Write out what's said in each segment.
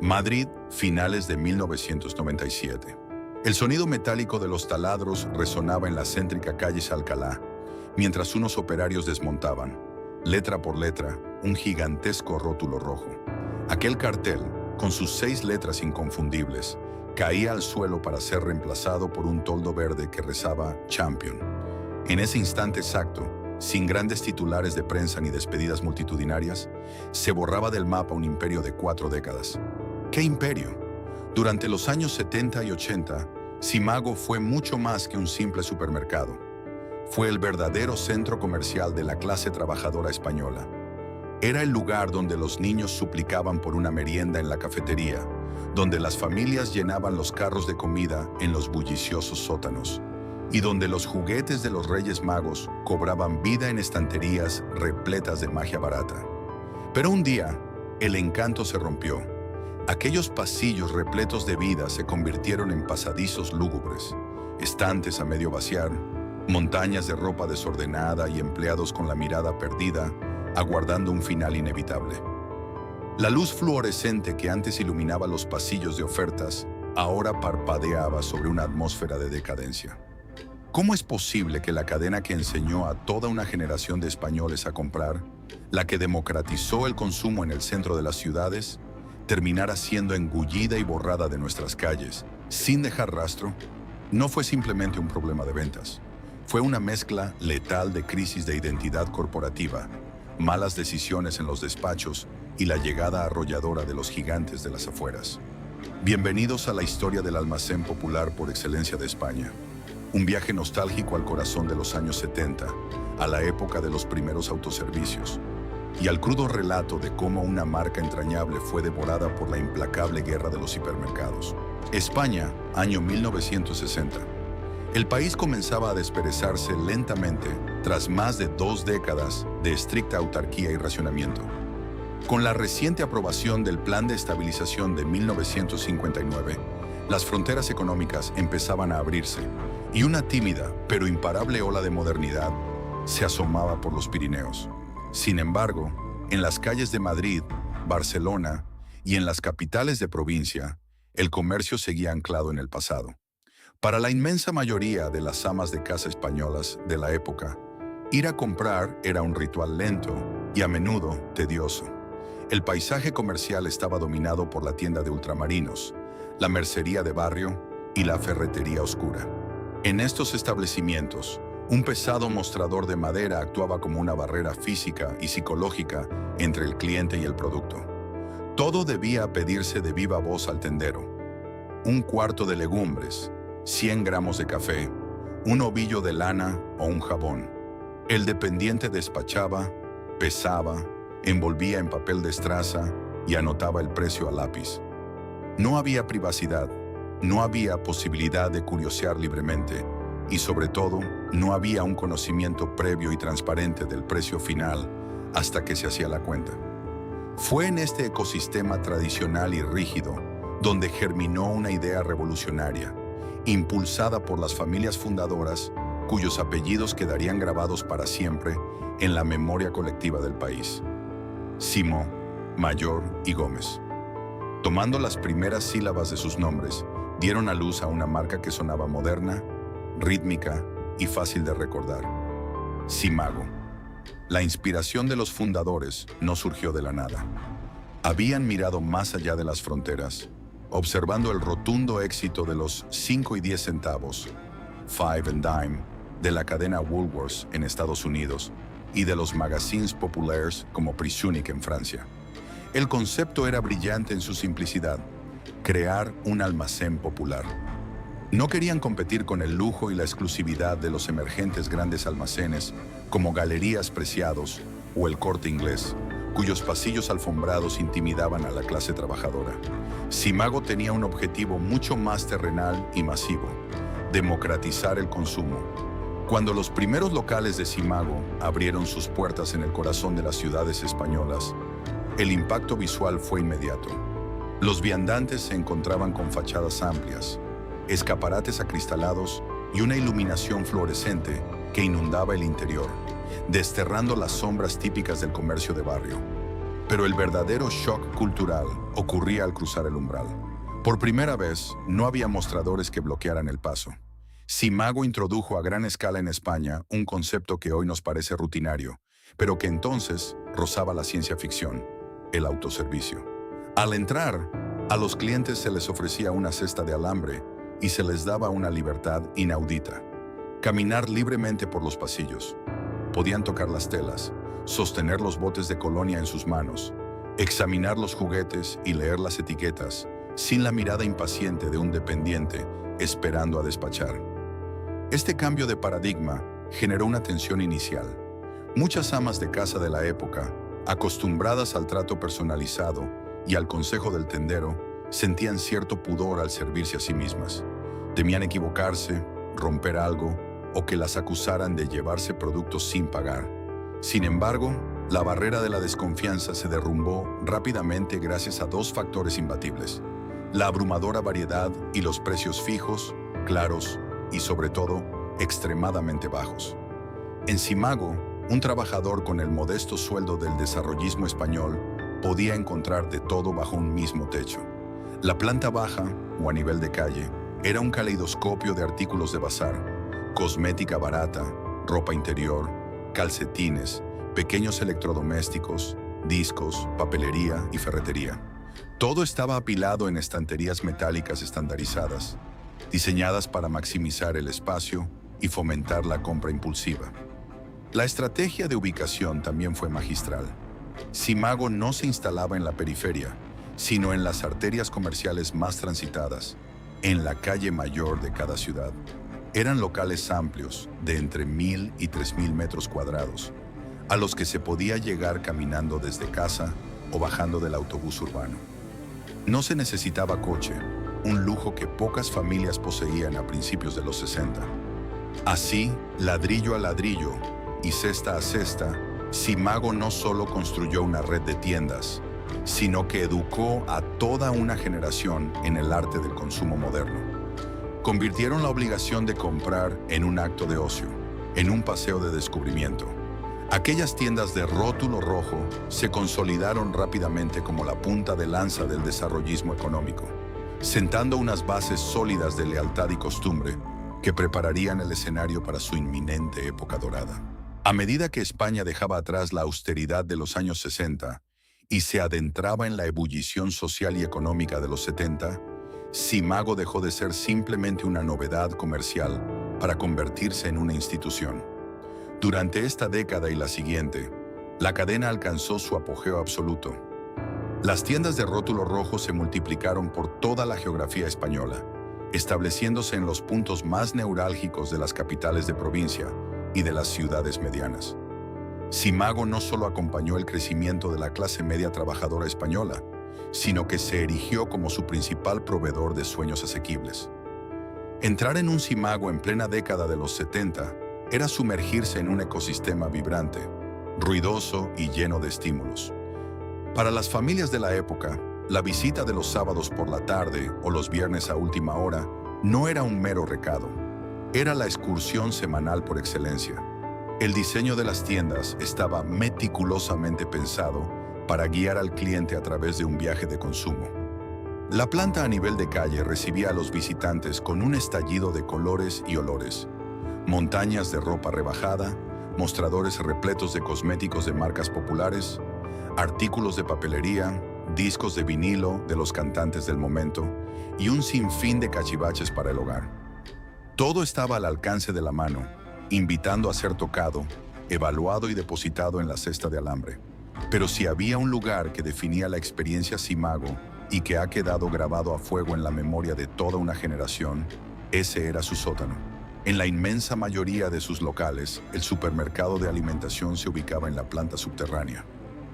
Madrid, finales de 1997. El sonido metálico de los taladros resonaba en la céntrica calle Alcalá, mientras unos operarios desmontaban, letra por letra, un gigantesco rótulo rojo. Aquel cartel, con sus 6 letras inconfundibles, caía al suelo para ser reemplazado por un toldo verde que rezaba Champion. En ese instante exacto, sin grandes titulares de prensa ni despedidas multitudinarias, se borraba del mapa un imperio de 4 décadas. ¿Qué imperio? Durante los años 70 y 80, Simago fue mucho más que un simple supermercado. Fue el verdadero centro comercial de la clase trabajadora española. Era el lugar donde los niños suplicaban por una merienda en la cafetería, donde las familias llenaban los carros de comida en los bulliciosos sótanos, y donde los juguetes de los Reyes Magos cobraban vida en estanterías repletas de magia barata. Pero un día, el encanto se rompió. Aquellos pasillos repletos de vida se convirtieron en pasadizos lúgubres, estantes a medio vaciar, montañas de ropa desordenada y empleados con la mirada perdida, aguardando un final inevitable. La luz fluorescente que antes iluminaba los pasillos de ofertas, ahora parpadeaba sobre una atmósfera de decadencia. ¿Cómo es posible que la cadena que enseñó a toda una generación de españoles a comprar, la que democratizó el consumo en el centro de las ciudades, terminara siendo engullida y borrada de nuestras calles, sin dejar rastro? No fue simplemente un problema de ventas. Fue una mezcla letal de crisis de identidad corporativa, malas decisiones en los despachos y la llegada arrolladora de los gigantes de las afueras. Bienvenidos a la historia del almacén popular por excelencia de España. Un viaje nostálgico al corazón de los años 70, a la época de los primeros autoservicios, y al crudo relato de cómo una marca entrañable fue devorada por la implacable guerra de los hipermercados. España, año 1960. El país comenzaba a desperezarse lentamente tras más de 2 décadas de estricta autarquía y racionamiento. Con la reciente aprobación del Plan de Estabilización de 1959, las fronteras económicas empezaban a abrirse y una tímida pero imparable ola de modernidad se asomaba por los Pirineos. Sin embargo, en las calles de Madrid, Barcelona y en las capitales de provincia, el comercio seguía anclado en el pasado. Para la inmensa mayoría de las amas de casa españolas de la época, ir a comprar era un ritual lento y a menudo tedioso. El paisaje comercial estaba dominado por la tienda de ultramarinos, la mercería de barrio y la ferretería oscura. En estos establecimientos, un pesado mostrador de madera actuaba como una barrera física y psicológica entre el cliente y el producto. Todo debía pedirse de viva voz al tendero. Un cuarto de legumbres, 100 gramos de café, un ovillo de lana o un jabón. El dependiente despachaba, pesaba, envolvía en papel de estraza y anotaba el precio a lápiz. No había privacidad, no había posibilidad de curiosear libremente, y sobre todo, no había un conocimiento previo y transparente del precio final hasta que se hacía la cuenta. Fue en este ecosistema tradicional y rígido donde germinó una idea revolucionaria, impulsada por las familias fundadoras cuyos apellidos quedarían grabados para siempre en la memoria colectiva del país: Simó, Mayor y Gómez. Tomando las primeras sílabas de sus nombres, dieron a luz a una marca que sonaba moderna, rítmica y fácil de recordar: Simago. La inspiración de los fundadores no surgió de la nada. Habían mirado más allá de las fronteras, observando el rotundo éxito de los 5 y 10 centavos, Five and Dime, de la cadena Woolworths en Estados Unidos y de los magazines populaires como Prix Unique en Francia. El concepto era brillante en su simplicidad: crear un almacén popular. No querían competir con el lujo y la exclusividad de los emergentes grandes almacenes como Galerías Preciados o el Corte Inglés, cuyos pasillos alfombrados intimidaban a la clase trabajadora. Simago tenía un objetivo mucho más terrenal y masivo: democratizar el consumo. Cuando los primeros locales de Simago abrieron sus puertas en el corazón de las ciudades españolas, el impacto visual fue inmediato. Los viandantes se encontraban con fachadas amplias, escaparates acristalados y una iluminación fluorescente que inundaba el interior, desterrando las sombras típicas del comercio de barrio. Pero el verdadero shock cultural ocurría al cruzar el umbral. Por primera vez, no había mostradores que bloquearan el paso. Simago introdujo a gran escala en España un concepto que hoy nos parece rutinario, pero que entonces rozaba la ciencia ficción: el autoservicio. Al entrar, a los clientes se les ofrecía una cesta de alambre y se les daba una libertad inaudita: caminar libremente por los pasillos. Podían tocar las telas, sostener los botes de colonia en sus manos, examinar los juguetes y leer las etiquetas sin la mirada impaciente de un dependiente esperando a despachar. Este cambio de paradigma generó una tensión inicial. Muchas amas de casa de la época, acostumbradas al trato personalizado y al consejo del tendero, sentían cierto pudor al servirse a sí mismas. Temían equivocarse, romper algo o que las acusaran de llevarse productos sin pagar. Sin embargo, la barrera de la desconfianza se derrumbó rápidamente gracias a dos factores imbatibles: la abrumadora variedad y los precios fijos, claros y, sobre todo, extremadamente bajos. En Simago, un trabajador con el modesto sueldo del desarrollismo español podía encontrar de todo bajo un mismo techo. La planta baja, o a nivel de calle, era un caleidoscopio de artículos de bazar: cosmética barata, ropa interior, calcetines, pequeños electrodomésticos, discos, papelería y ferretería. Todo estaba apilado en estanterías metálicas estandarizadas, diseñadas para maximizar el espacio y fomentar la compra impulsiva. La estrategia de ubicación también fue magistral. Simago no se instalaba en la periferia, sino en las arterias comerciales más transitadas, en la calle mayor de cada ciudad. Eran locales amplios, de entre 1,000 y 3,000 metros cuadrados, a los que se podía llegar caminando desde casa o bajando del autobús urbano. No se necesitaba coche, un lujo que pocas familias poseían a principios de los 60. Así, ladrillo a ladrillo y cesta a cesta, Simago no solo construyó una red de tiendas, sino que educó a toda una generación en el arte del consumo moderno. Convirtieron la obligación de comprar en un acto de ocio, en un paseo de descubrimiento. Aquellas tiendas de rótulo rojo se consolidaron rápidamente como la punta de lanza del desarrollismo económico, sentando unas bases sólidas de lealtad y costumbre que prepararían el escenario para su inminente época dorada. A medida que España dejaba atrás la austeridad de los años 60 y se adentraba en la ebullición social y económica de los 70, Simago dejó de ser simplemente una novedad comercial para convertirse en una institución. Durante esta década y la siguiente, la cadena alcanzó su apogeo absoluto. Las tiendas de rótulo rojo se multiplicaron por toda la geografía española, estableciéndose en los puntos más neurálgicos de las capitales de provincia y de las ciudades medianas. Simago no solo acompañó el crecimiento de la clase media trabajadora española, sino que se erigió como su principal proveedor de sueños asequibles. Entrar en un Simago en plena década de los 70 era sumergirse en un ecosistema vibrante, ruidoso y lleno de estímulos. Para las familias de la época, la visita de los sábados por la tarde o los viernes a última hora no era un mero recado, era la excursión semanal por excelencia. El diseño de las tiendas estaba meticulosamente pensado para guiar al cliente a través de un viaje de consumo. La planta a nivel de calle recibía a los visitantes con un estallido de colores y olores: montañas de ropa rebajada, mostradores repletos de cosméticos de marcas populares, artículos de papelería, discos de vinilo de los cantantes del momento y un sinfín de cachivaches para el hogar. Todo estaba al alcance de la mano, invitando a ser tocado, evaluado y depositado en la cesta de alambre. Pero si había un lugar que definía la experiencia Simago y que ha quedado grabado a fuego en la memoria de toda una generación, ese era su sótano. En la inmensa mayoría de sus locales, el supermercado de alimentación se ubicaba en la planta subterránea.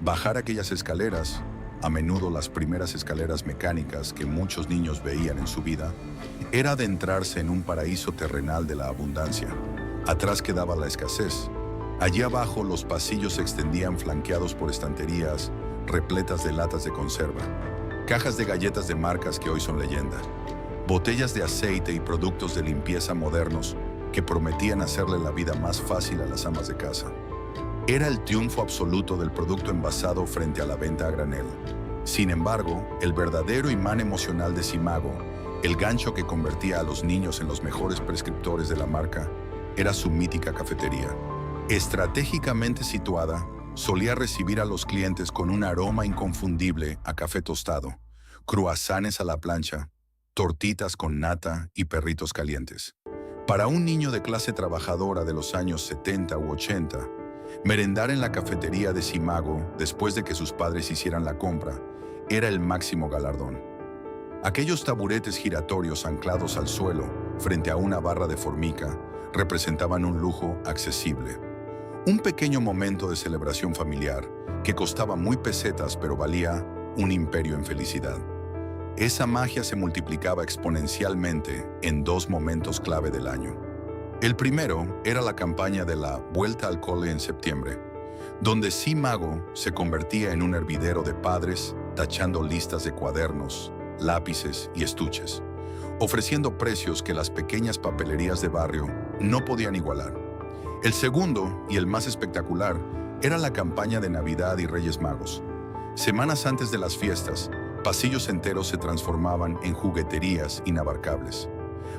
Bajar aquellas escaleras, a menudo las primeras escaleras mecánicas que muchos niños veían en su vida, era adentrarse en un paraíso terrenal de la abundancia. Atrás quedaba la escasez. Allí abajo los pasillos se extendían flanqueados por estanterías repletas de latas de conserva, cajas de galletas de marcas que hoy son leyenda, botellas de aceite y productos de limpieza modernos que prometían hacerle la vida más fácil a las amas de casa. Era el triunfo absoluto del producto envasado frente a la venta a granel. Sin embargo, el verdadero imán emocional de Simago, el gancho que convertía a los niños en los mejores prescriptores de la marca, era su mítica cafetería. Estratégicamente situada, solía recibir a los clientes con un aroma inconfundible a café tostado, cruasanes a la plancha, tortitas con nata y perritos calientes. Para un niño de clase trabajadora de los años 70 u 80, merendar en la cafetería de Simago después de que sus padres hicieran la compra era el máximo galardón. Aquellos taburetes giratorios anclados al suelo frente a una barra de formica representaban un lujo accesible. Un pequeño momento de celebración familiar que costaba muy pesetas pero valía un imperio en felicidad. Esa magia se multiplicaba exponencialmente en dos momentos clave del año. El primero era la campaña de la Vuelta al Cole en septiembre, donde Simago se convertía en un hervidero de padres tachando listas de cuadernos, lápices y estuches, ofreciendo precios que las pequeñas papelerías de barrio no podían igualar. El segundo, y el más espectacular, era la campaña de Navidad y Reyes Magos. Semanas antes de las fiestas, pasillos enteros se transformaban en jugueterías inabarcables.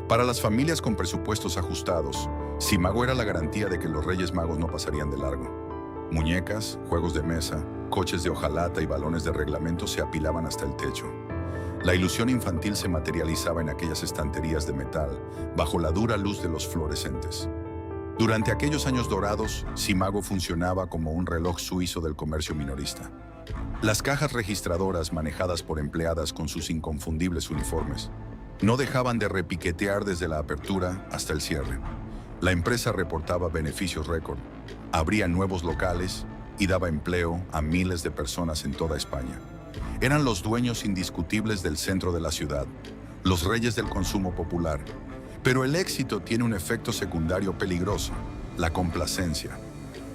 Para las familias con presupuestos ajustados, Simago era la garantía de que los Reyes Magos no pasarían de largo. Muñecas, juegos de mesa, coches de hojalata y balones de reglamento se apilaban hasta el techo. La ilusión infantil se materializaba en aquellas estanterías de metal, bajo la dura luz de los fluorescentes. Durante aquellos años dorados, Simago funcionaba como un reloj suizo del comercio minorista. Las cajas registradoras manejadas por empleadas con sus inconfundibles uniformes no dejaban de repiquetear desde la apertura hasta el cierre. La empresa reportaba beneficios récord, abría nuevos locales y daba empleo a miles de personas en toda España. Eran los dueños indiscutibles del centro de la ciudad, los reyes del consumo popular. Pero el éxito tiene un efecto secundario peligroso, la complacencia.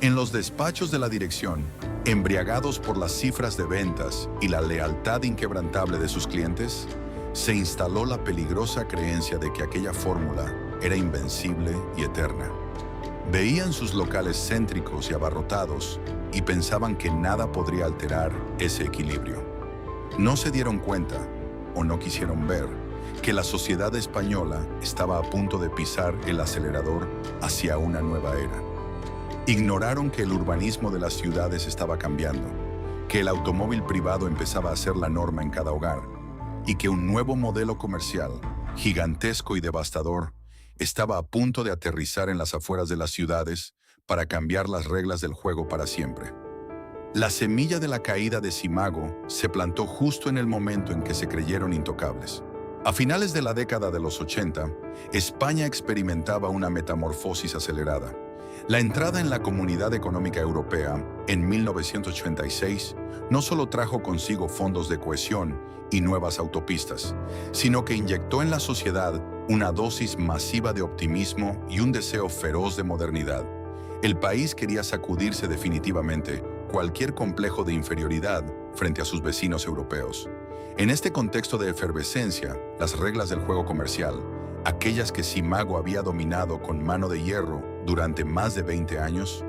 En los despachos de la dirección, embriagados por las cifras de ventas y la lealtad inquebrantable de sus clientes, se instaló la peligrosa creencia de que aquella fórmula era invencible y eterna. Veían sus locales céntricos y abarrotados y pensaban que nada podría alterar ese equilibrio. No se dieron cuenta, o no quisieron ver, que la sociedad española estaba a punto de pisar el acelerador hacia una nueva era. Ignoraron que el urbanismo de las ciudades estaba cambiando, que el automóvil privado empezaba a ser la norma en cada hogar y que un nuevo modelo comercial, gigantesco y devastador, estaba a punto de aterrizar en las afueras de las ciudades para cambiar las reglas del juego para siempre. La semilla de la caída de Simago se plantó justo en el momento en que se creyeron intocables. A finales de la década de los 80, España experimentaba una metamorfosis acelerada. La entrada en la Comunidad Económica Europea en 1986 no solo trajo consigo fondos de cohesión y nuevas autopistas, sino que inyectó en la sociedad una dosis masiva de optimismo y un deseo feroz de modernidad. El país quería sacudirse definitivamente cualquier complejo de inferioridad frente a sus vecinos europeos. En este contexto de efervescencia, las reglas del juego comercial, aquellas que Simago había dominado con mano de hierro durante más de 20 años,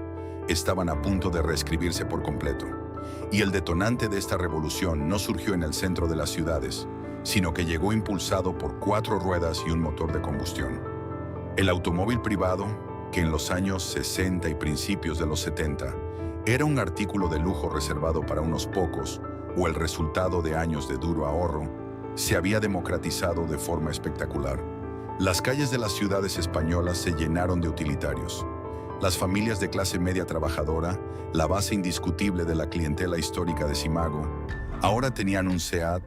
estaban a punto de reescribirse por completo. Y el detonante de esta revolución no surgió en el centro de las ciudades, sino que llegó impulsado por 4 ruedas y un motor de combustión. El automóvil privado, que en los años 60 y principios de los 70 era un artículo de lujo reservado para unos pocos, o el resultado de años de duro ahorro, se había democratizado de forma espectacular. Las calles de las ciudades españolas se llenaron de utilitarios. Las familias de clase media trabajadora, la base indiscutible de la clientela histórica de Simago, ahora tenían un Seat,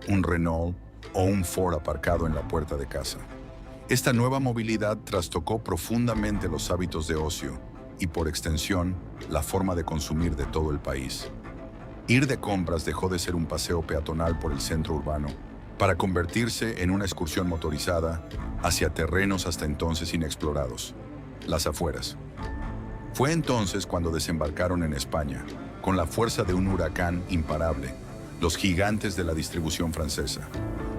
un Renault o un Ford aparcado en la puerta de casa. Esta nueva movilidad trastocó profundamente los hábitos de ocio y, por extensión, la forma de consumir de todo el país. Ir de compras dejó de ser un paseo peatonal por el centro urbano para convertirse en una excursión motorizada hacia terrenos hasta entonces inexplorados, las afueras. Fue entonces cuando desembarcaron en España, con la fuerza de un huracán imparable, los gigantes de la distribución francesa.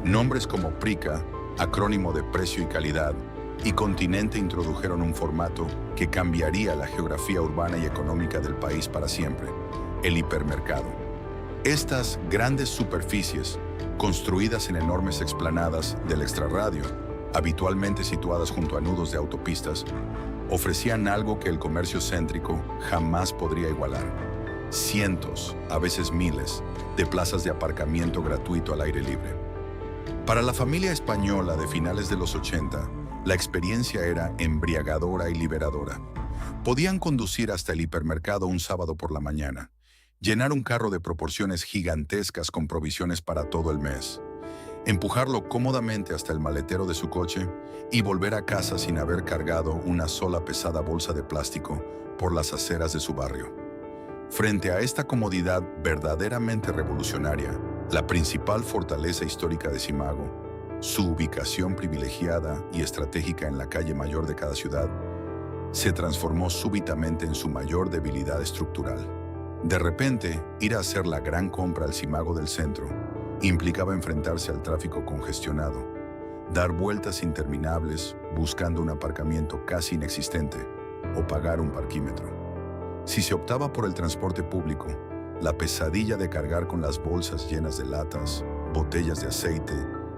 Nombres como Prica, acrónimo de precio y calidad, y Continente introdujeron un formato que cambiaría la geografía urbana y económica del país para siempre: el hipermercado. Estas grandes superficies, construidas en enormes explanadas del extrarradio, habitualmente situadas junto a nudos de autopistas, ofrecían algo que el comercio céntrico jamás podría igualar: cientos, a veces miles, de plazas de aparcamiento gratuito al aire libre. Para la familia española de finales de los 80, la experiencia era embriagadora y liberadora. Podían conducir hasta el hipermercado un sábado por la mañana, llenar un carro de proporciones gigantescas con provisiones para todo el mes, empujarlo cómodamente hasta el maletero de su coche y volver a casa sin haber cargado una sola pesada bolsa de plástico por las aceras de su barrio. Frente a esta comodidad verdaderamente revolucionaria, la principal fortaleza histórica de Simago, su ubicación privilegiada y estratégica en la calle mayor de cada ciudad, se transformó súbitamente en su mayor debilidad estructural. De repente, ir a hacer la gran compra al Simago del centro implicaba enfrentarse al tráfico congestionado, dar vueltas interminables buscando un aparcamiento casi inexistente o pagar un parquímetro. Si se optaba por el transporte público, la pesadilla de cargar con las bolsas llenas de latas, botellas de aceite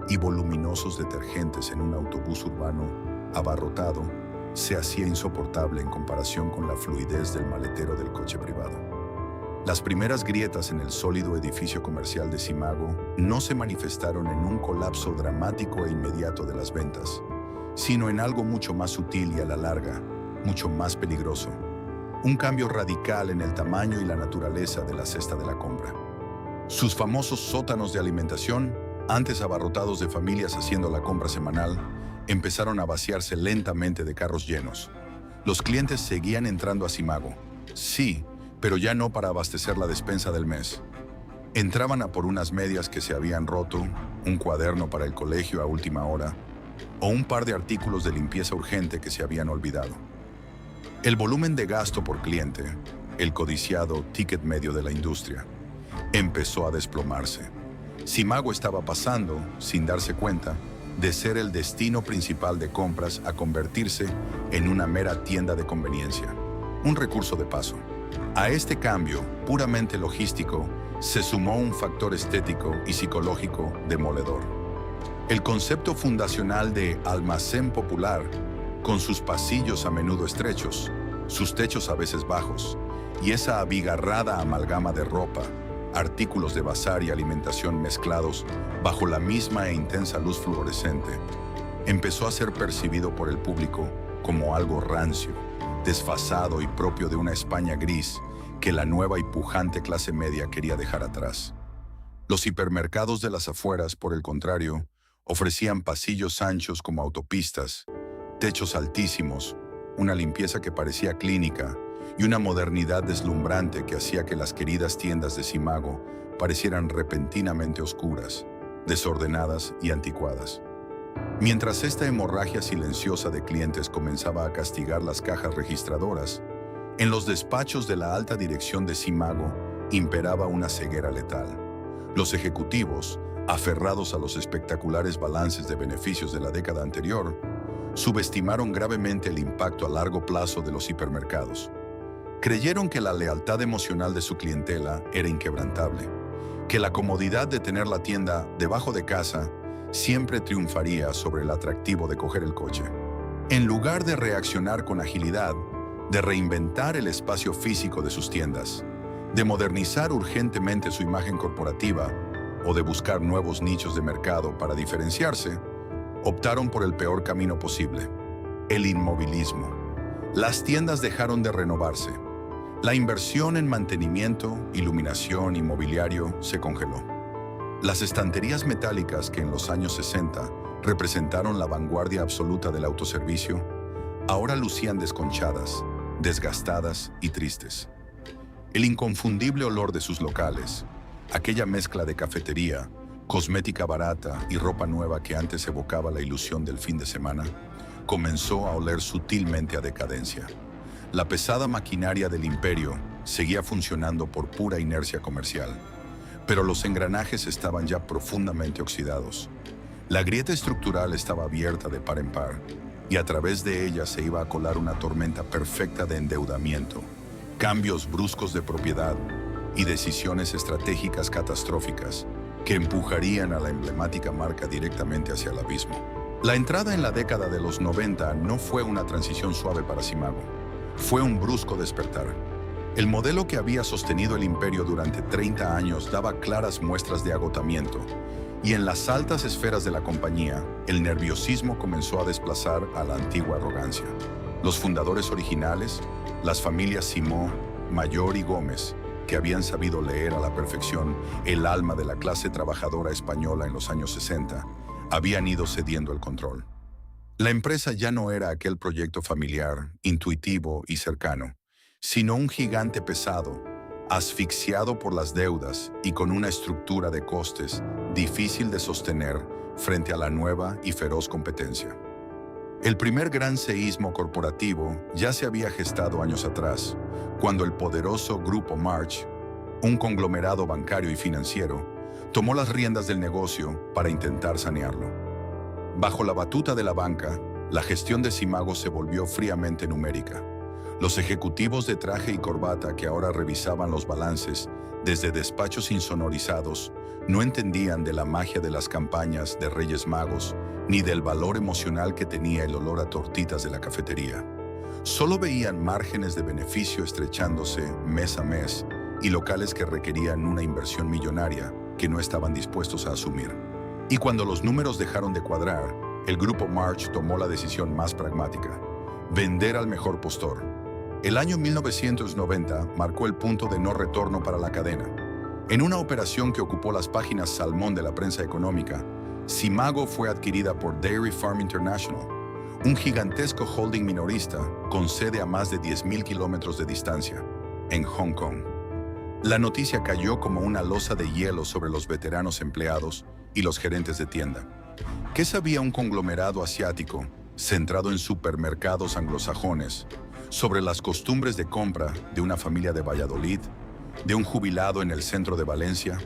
y voluminosos detergentes en un autobús urbano abarrotado se hacía insoportable en comparación con la fluidez del maletero del coche privado. Las primeras grietas en el sólido edificio comercial de Simago no se manifestaron en un colapso dramático e inmediato de las ventas, sino en algo mucho más sutil y a la larga, mucho más peligroso: un cambio radical en el tamaño y la naturaleza de la cesta de la compra. Sus famosos sótanos de alimentación, antes abarrotados de familias haciendo la compra semanal, empezaron a vaciarse lentamente de carros llenos. Los clientes seguían entrando a Simago, sí, pero ya no para abastecer la despensa del mes. Entraban a por unas medias que se habían roto, un cuaderno para el colegio a última hora, o un par de artículos de limpieza urgente que se habían olvidado. El volumen de gasto por cliente, el codiciado ticket medio de la industria, empezó a desplomarse. Simago estaba pasando, sin darse cuenta, de ser el destino principal de compras a convertirse en una mera tienda de conveniencia, un recurso de paso. A este cambio, puramente logístico, se sumó un factor estético y psicológico demoledor: el concepto fundacional de almacén popular, con sus pasillos a menudo estrechos, sus techos a veces bajos, y esa abigarrada amalgama de ropa, artículos de bazar y alimentación mezclados bajo la misma e intensa luz fluorescente, empezó a ser percibido por el público como algo rancio, desfasado y propio de una España gris que la nueva y pujante clase media quería dejar atrás. Los hipermercados de las afueras, por el contrario, ofrecían pasillos anchos como autopistas, techos altísimos, una limpieza que parecía clínica y una modernidad deslumbrante que hacía que las queridas tiendas de Simago parecieran repentinamente oscuras, desordenadas y anticuadas. Mientras esta hemorragia silenciosa de clientes comenzaba a castigar las cajas registradoras, en los despachos de la alta dirección de Simago imperaba una ceguera letal. Los ejecutivos, aferrados a los espectaculares balances de beneficios de la década anterior, subestimaron gravemente el impacto a largo plazo de los hipermercados. Creyeron que la lealtad emocional de su clientela era inquebrantable, que la comodidad de tener la tienda debajo de casa siempre triunfaría sobre el atractivo de coger el coche. En lugar de reaccionar con agilidad, de reinventar el espacio físico de sus tiendas, de modernizar urgentemente su imagen corporativa o de buscar nuevos nichos de mercado para diferenciarse, optaron por el peor camino posible: el inmovilismo. Las tiendas dejaron de renovarse. La inversión en mantenimiento, iluminación y mobiliario se congeló. Las estanterías metálicas que en los años 60 representaron la vanguardia absoluta del autoservicio, ahora lucían desconchadas, desgastadas y tristes. El inconfundible olor de sus locales, aquella mezcla de cafetería, cosmética barata y ropa nueva que antes evocaba la ilusión del fin de semana, comenzó a oler sutilmente a decadencia. La pesada maquinaria del imperio seguía funcionando por pura inercia comercial, pero los engranajes estaban ya profundamente oxidados. La grieta estructural estaba abierta de par en par, y a través de ella se iba a colar una tormenta perfecta de endeudamiento, cambios bruscos de propiedad y decisiones estratégicas catastróficas que empujarían a la emblemática marca directamente hacia el abismo. La entrada en la década de los 90 no fue una transición suave para Simago, fue un brusco despertar. El modelo que había sostenido el imperio durante 30 años daba claras muestras de agotamiento, y en las altas esferas de la compañía, el nerviosismo comenzó a desplazar a la antigua arrogancia. Los fundadores originales, las familias Simó, Mayor y Gómez, que habían sabido leer a la perfección el alma de la clase trabajadora española en los años 60, habían ido cediendo el control. La empresa ya no era aquel proyecto familiar, intuitivo y cercano, sino un gigante pesado, asfixiado por las deudas y con una estructura de costes difícil de sostener frente a la nueva y feroz competencia. El primer gran seísmo corporativo ya se había gestado años atrás, cuando el poderoso Grupo March, un conglomerado bancario y financiero, tomó las riendas del negocio para intentar sanearlo. Bajo la batuta de la banca, la gestión de Simago se volvió fríamente numérica. Los ejecutivos de traje y corbata que ahora revisaban los balances desde despachos insonorizados no entendían de la magia de las campañas de Reyes Magos ni del valor emocional que tenía el olor a tortitas de la cafetería. Solo veían márgenes de beneficio estrechándose mes a mes y locales que requerían una inversión millonaria que no estaban dispuestos a asumir. Y cuando los números dejaron de cuadrar, el Grupo March tomó la decisión más pragmática: vender al mejor postor. El año 1990 marcó el punto de no retorno para la cadena. En una operación que ocupó las páginas salmón de la prensa económica, Simago fue adquirida por Dairy Farm International, un gigantesco holding minorista con sede a más de 10.000 kilómetros de distancia, en Hong Kong. La noticia cayó como una losa de hielo sobre los veteranos empleados y los gerentes de tienda. ¿Qué sabía un conglomerado asiático, centrado en supermercados anglosajones, sobre las costumbres de compra de una familia de Valladolid, de un jubilado en el centro de Valencia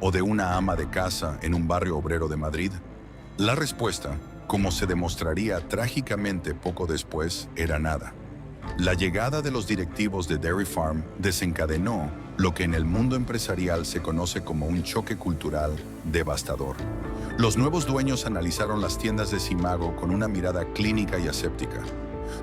o de una ama de casa en un barrio obrero de Madrid? La respuesta, como se demostraría trágicamente poco después, era nada. La llegada de los directivos de Dairy Farm desencadenó lo que en el mundo empresarial se conoce como un choque cultural devastador. Los nuevos dueños analizaron las tiendas de Simago con una mirada clínica y aséptica,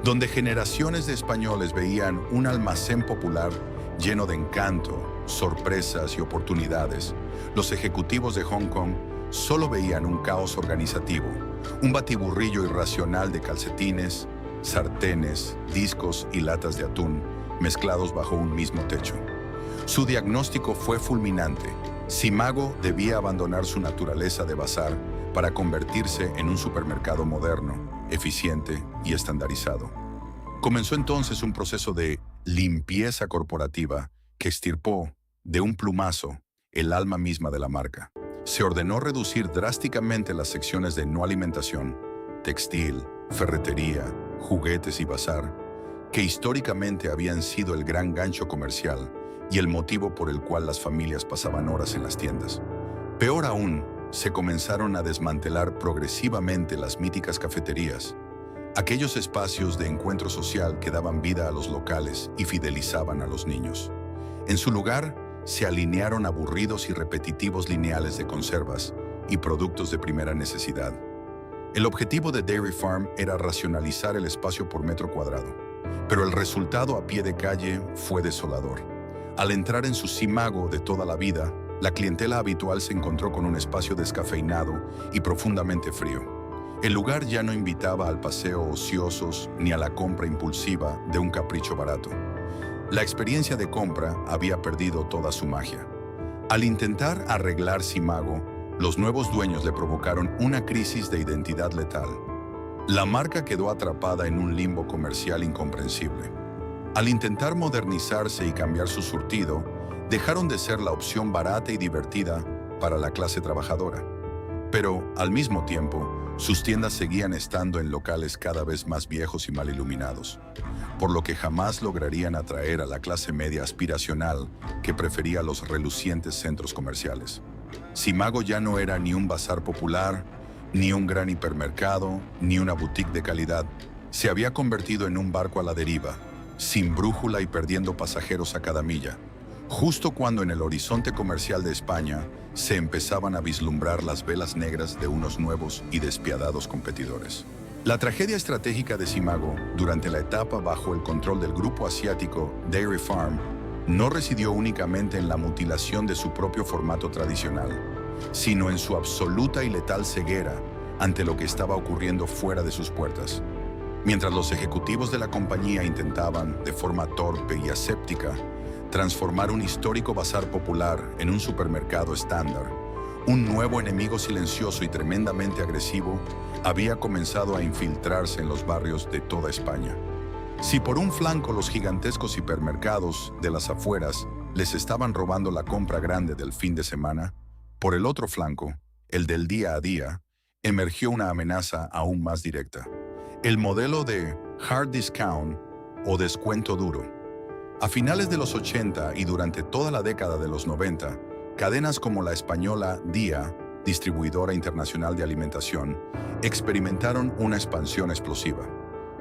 donde generaciones de españoles veían un almacén popular lleno de encanto, sorpresas y oportunidades. Los ejecutivos de Hong Kong solo veían un caos organizativo, un batiburrillo irracional de calcetines, sartenes, discos y latas de atún mezclados bajo un mismo techo. Su diagnóstico fue fulminante. Simago debía abandonar su naturaleza de bazar para convertirse en un supermercado moderno, eficiente y estandarizado. Comenzó entonces un proceso de limpieza corporativa que extirpó, de un plumazo, el alma misma de la marca. Se ordenó reducir drásticamente las secciones de no alimentación, textil, ferretería, juguetes y bazar, que históricamente habían sido el gran gancho comercial y el motivo por el cual las familias pasaban horas en las tiendas. Peor aún, se comenzaron a desmantelar progresivamente las míticas cafeterías, aquellos espacios de encuentro social que daban vida a los locales y fidelizaban a los niños. En su lugar, se alinearon aburridos y repetitivos lineales de conservas y productos de primera necesidad. El objetivo de Dairy Farm era racionalizar el espacio por metro cuadrado, pero el resultado a pie de calle fue desolador. Al entrar en su Simago de toda la vida, la clientela habitual se encontró con un espacio descafeinado y profundamente frío. El lugar ya no invitaba al paseo ociosos ni a la compra impulsiva de un capricho barato. La experiencia de compra había perdido toda su magia. Al intentar arreglar Simago, los nuevos dueños le provocaron una crisis de identidad letal. La marca quedó atrapada en un limbo comercial incomprensible. Al intentar modernizarse y cambiar su surtido, dejaron de ser la opción barata y divertida para la clase trabajadora. Pero, al mismo tiempo, sus tiendas seguían estando en locales cada vez más viejos y mal iluminados, por lo que jamás lograrían atraer a la clase media aspiracional que prefería los relucientes centros comerciales. Simago ya no era ni un bazar popular, Ni un gran hipermercado, ni una boutique de calidad. Se había convertido en un barco a la deriva, sin brújula y perdiendo pasajeros a cada milla. Justo cuando en el horizonte comercial de España se empezaban a vislumbrar las velas negras de unos nuevos y despiadados competidores. La tragedia estratégica de Simago, durante la etapa bajo el control del grupo asiático Dairy Farm, no residió únicamente en la mutilación de su propio formato tradicional, sino en su absoluta y letal ceguera ante lo que estaba ocurriendo fuera de sus puertas. Mientras los ejecutivos de la compañía intentaban, de forma torpe y aséptica, transformar un histórico bazar popular en un supermercado estándar, un nuevo enemigo silencioso y tremendamente agresivo había comenzado a infiltrarse en los barrios de toda España. Si por un flanco los gigantescos hipermercados de las afueras les estaban robando la compra grande del fin de semana, por el otro flanco, el del día a día, emergió una amenaza aún más directa: el modelo de hard discount o descuento duro. A finales de los 80 y durante toda la década de los 90, cadenas como la española Día, distribuidora internacional de alimentación, experimentaron una expansión explosiva.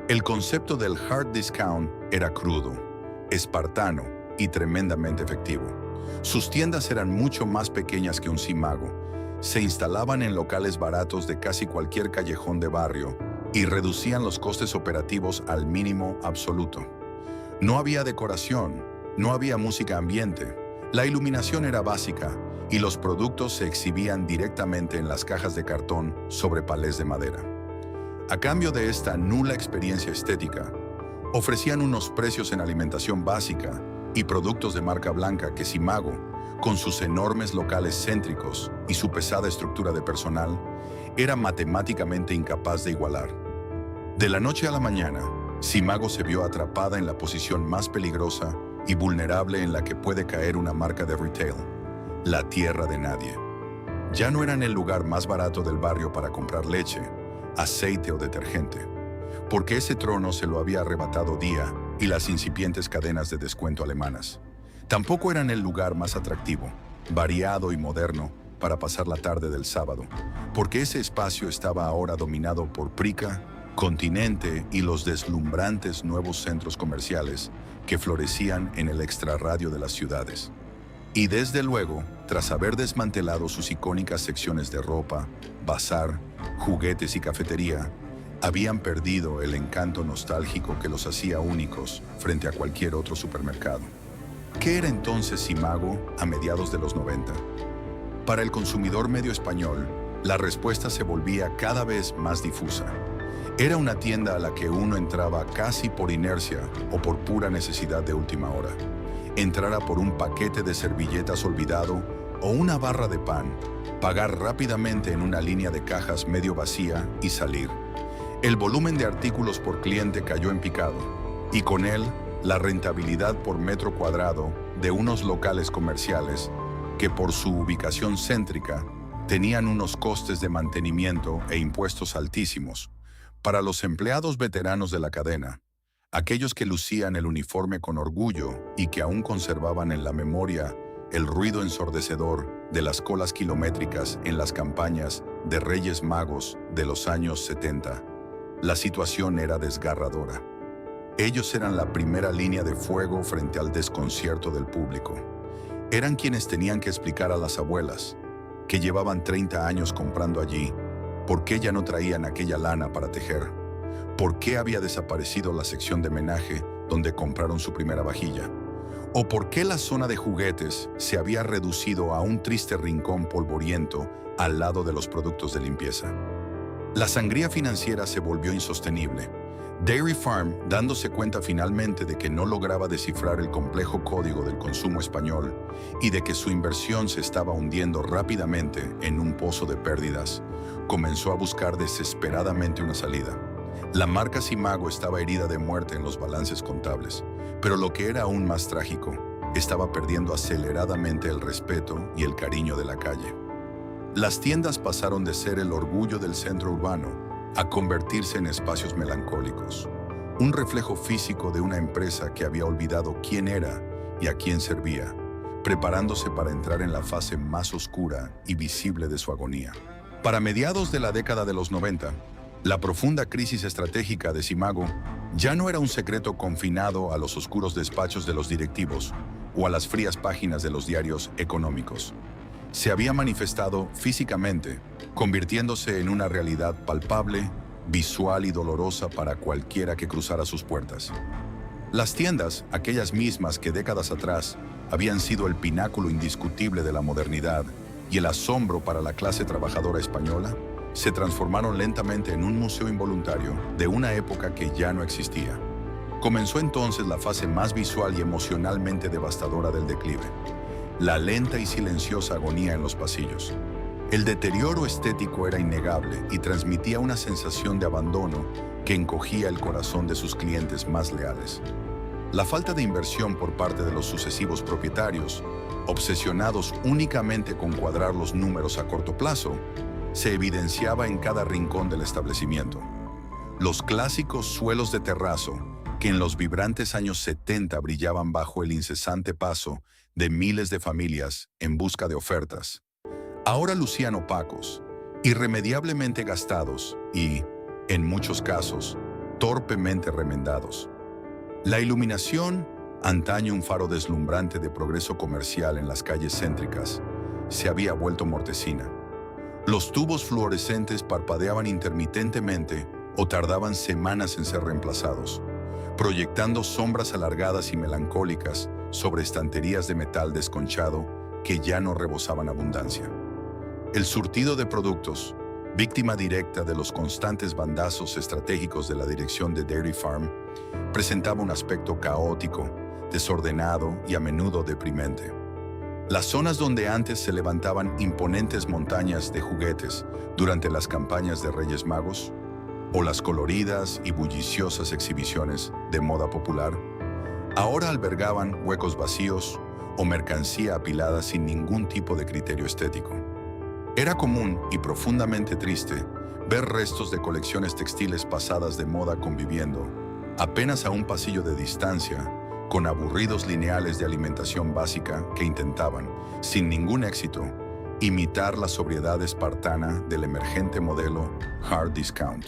El concepto del hard discount era crudo, espartano y tremendamente efectivo. Sus tiendas eran mucho más pequeñas que un Simago, se instalaban en locales baratos de casi cualquier callejón de barrio y reducían los costes operativos al mínimo absoluto. No había decoración, no había música ambiente, la iluminación era básica y los productos se exhibían directamente en las cajas de cartón sobre palés de madera. A cambio de esta nula experiencia estética, ofrecían unos precios en alimentación básica y productos de marca blanca que Simago, con sus enormes locales céntricos y su pesada estructura de personal, era matemáticamente incapaz de igualar. De la noche a la mañana, Simago se vio atrapada en la posición más peligrosa y vulnerable en la que puede caer una marca de retail: la tierra de nadie. Ya no eran el lugar más barato del barrio para comprar leche, aceite o detergente, porque ese trono se lo había arrebatado Día y las incipientes cadenas de descuento alemanas. Tampoco eran el lugar más atractivo, variado y moderno para pasar la tarde del sábado, porque ese espacio estaba ahora dominado por Prica, Continente y los deslumbrantes nuevos centros comerciales que florecían en el extrarradio de las ciudades. Y desde luego, tras haber desmantelado sus icónicas secciones de ropa, bazar, juguetes y cafetería, habían perdido el encanto nostálgico que los hacía únicos frente a cualquier otro supermercado. ¿Qué era entonces Simago a mediados de los 90? Para el consumidor medio español, la respuesta se volvía cada vez más difusa. Era una tienda a la que uno entraba casi por inercia o por pura necesidad de última hora. Entrar a por un paquete de servilletas olvidado o una barra de pan, pagar rápidamente en una línea de cajas medio vacía y salir. El volumen de artículos por cliente cayó en picado, y con él la rentabilidad por metro cuadrado de unos locales comerciales que, por su ubicación céntrica, tenían unos costes de mantenimiento e impuestos altísimos. Para los empleados veteranos de la cadena, aquellos que lucían el uniforme con orgullo y que aún conservaban en la memoria el ruido ensordecedor de las colas kilométricas en las campañas de Reyes Magos de los años 70, la situación era desgarradora. Ellos eran la primera línea de fuego frente al desconcierto del público. Eran quienes tenían que explicar a las abuelas, que llevaban 30 años comprando allí, por qué ya no traían aquella lana para tejer, por qué había desaparecido la sección de menaje donde compraron su primera vajilla, o por qué la zona de juguetes se había reducido a un triste rincón polvoriento al lado de los productos de limpieza. La sangría financiera se volvió insostenible. Dairy Farm, dándose cuenta finalmente de que no lograba descifrar el complejo código del consumo español y de que su inversión se estaba hundiendo rápidamente en un pozo de pérdidas, comenzó a buscar desesperadamente una salida. La marca Simago estaba herida de muerte en los balances contables, pero lo que era aún más trágico, estaba perdiendo aceleradamente el respeto y el cariño de la calle. Las tiendas pasaron de ser el orgullo del centro urbano a convertirse en espacios melancólicos, un reflejo físico de una empresa que había olvidado quién era y a quién servía, preparándose para entrar en la fase más oscura y visible de su agonía. Para mediados de la década de los 90, la profunda crisis estratégica de Simago ya no era un secreto confinado a los oscuros despachos de los directivos o a las frías páginas de los diarios económicos. Se había manifestado físicamente, convirtiéndose en una realidad palpable, visual y dolorosa para cualquiera que cruzara sus puertas. Las tiendas, aquellas mismas que décadas atrás habían sido el pináculo indiscutible de la modernidad y el asombro para la clase trabajadora española, se transformaron lentamente en un museo involuntario de una época que ya no existía. Comenzó entonces la fase más visual y emocionalmente devastadora del declive, la lenta y silenciosa agonía en los pasillos. El deterioro estético era innegable y transmitía una sensación de abandono que encogía el corazón de sus clientes más leales. La falta de inversión por parte de los sucesivos propietarios, obsesionados únicamente con cuadrar los números a corto plazo, se evidenciaba en cada rincón del establecimiento. Los clásicos suelos de terrazo, que en los vibrantes años 70 brillaban bajo el incesante paso de miles de familias en busca de ofertas, ahora lucían opacos, irremediablemente gastados y, en muchos casos, torpemente remendados. La iluminación, antaño un faro deslumbrante de progreso comercial en las calles céntricas, se había vuelto mortecina. Los tubos fluorescentes parpadeaban intermitentemente o tardaban semanas en ser reemplazados, proyectando sombras alargadas y melancólicas sobre estanterías de metal desconchado que ya no rebosaban abundancia. El surtido de productos, víctima directa de los constantes bandazos estratégicos de la dirección de Dairy Farm, presentaba un aspecto caótico, desordenado y a menudo deprimente. Las zonas donde antes se levantaban imponentes montañas de juguetes durante las campañas de Reyes Magos, o las coloridas y bulliciosas exhibiciones de moda popular, ahora albergaban huecos vacíos o mercancía apilada sin ningún tipo de criterio estético. Era común y profundamente triste ver restos de colecciones textiles pasadas de moda conviviendo, apenas a un pasillo de distancia, con aburridos lineales de alimentación básica que intentaban, sin ningún éxito, imitar la sobriedad espartana del emergente modelo hard discount.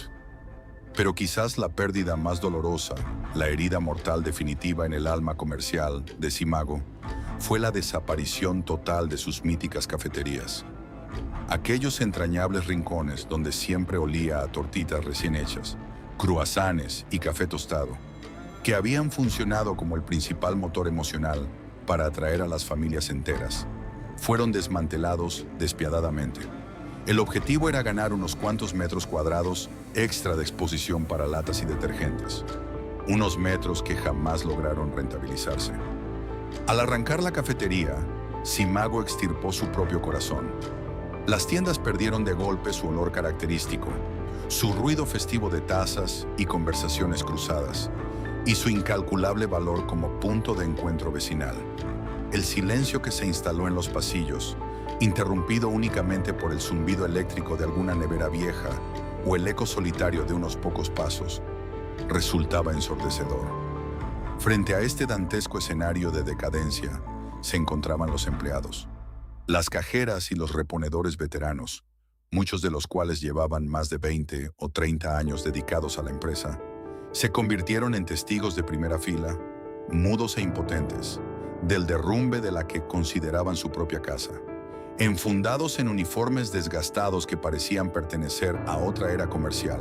Pero quizás la pérdida más dolorosa, la herida mortal definitiva en el alma comercial de Simago, fue la desaparición total de sus míticas cafeterías. Aquellos entrañables rincones donde siempre olía a tortitas recién hechas, cruasanes y café tostado, que habían funcionado como el principal motor emocional para atraer a las familias enteras, fueron desmantelados despiadadamente. El objetivo era ganar unos cuantos metros cuadrados extra de exposición para latas y detergentes, unos metros que jamás lograron rentabilizarse. Al arrancar la cafetería, Simago extirpó su propio corazón. Las tiendas perdieron de golpe su olor característico, su ruido festivo de tazas y conversaciones cruzadas, y su incalculable valor como punto de encuentro vecinal. El silencio que se instaló en los pasillos, interrumpido únicamente por el zumbido eléctrico de alguna nevera vieja o el eco solitario de unos pocos pasos, resultaba ensordecedor. Frente a este dantesco escenario de decadencia, se encontraban los empleados. Las cajeras y los reponedores veteranos, muchos de los cuales llevaban más de 20 o 30 años dedicados a la empresa, se convirtieron en testigos de primera fila, mudos e impotentes, del derrumbe de la que consideraban su propia casa. Enfundados en uniformes desgastados que parecían pertenecer a otra era comercial,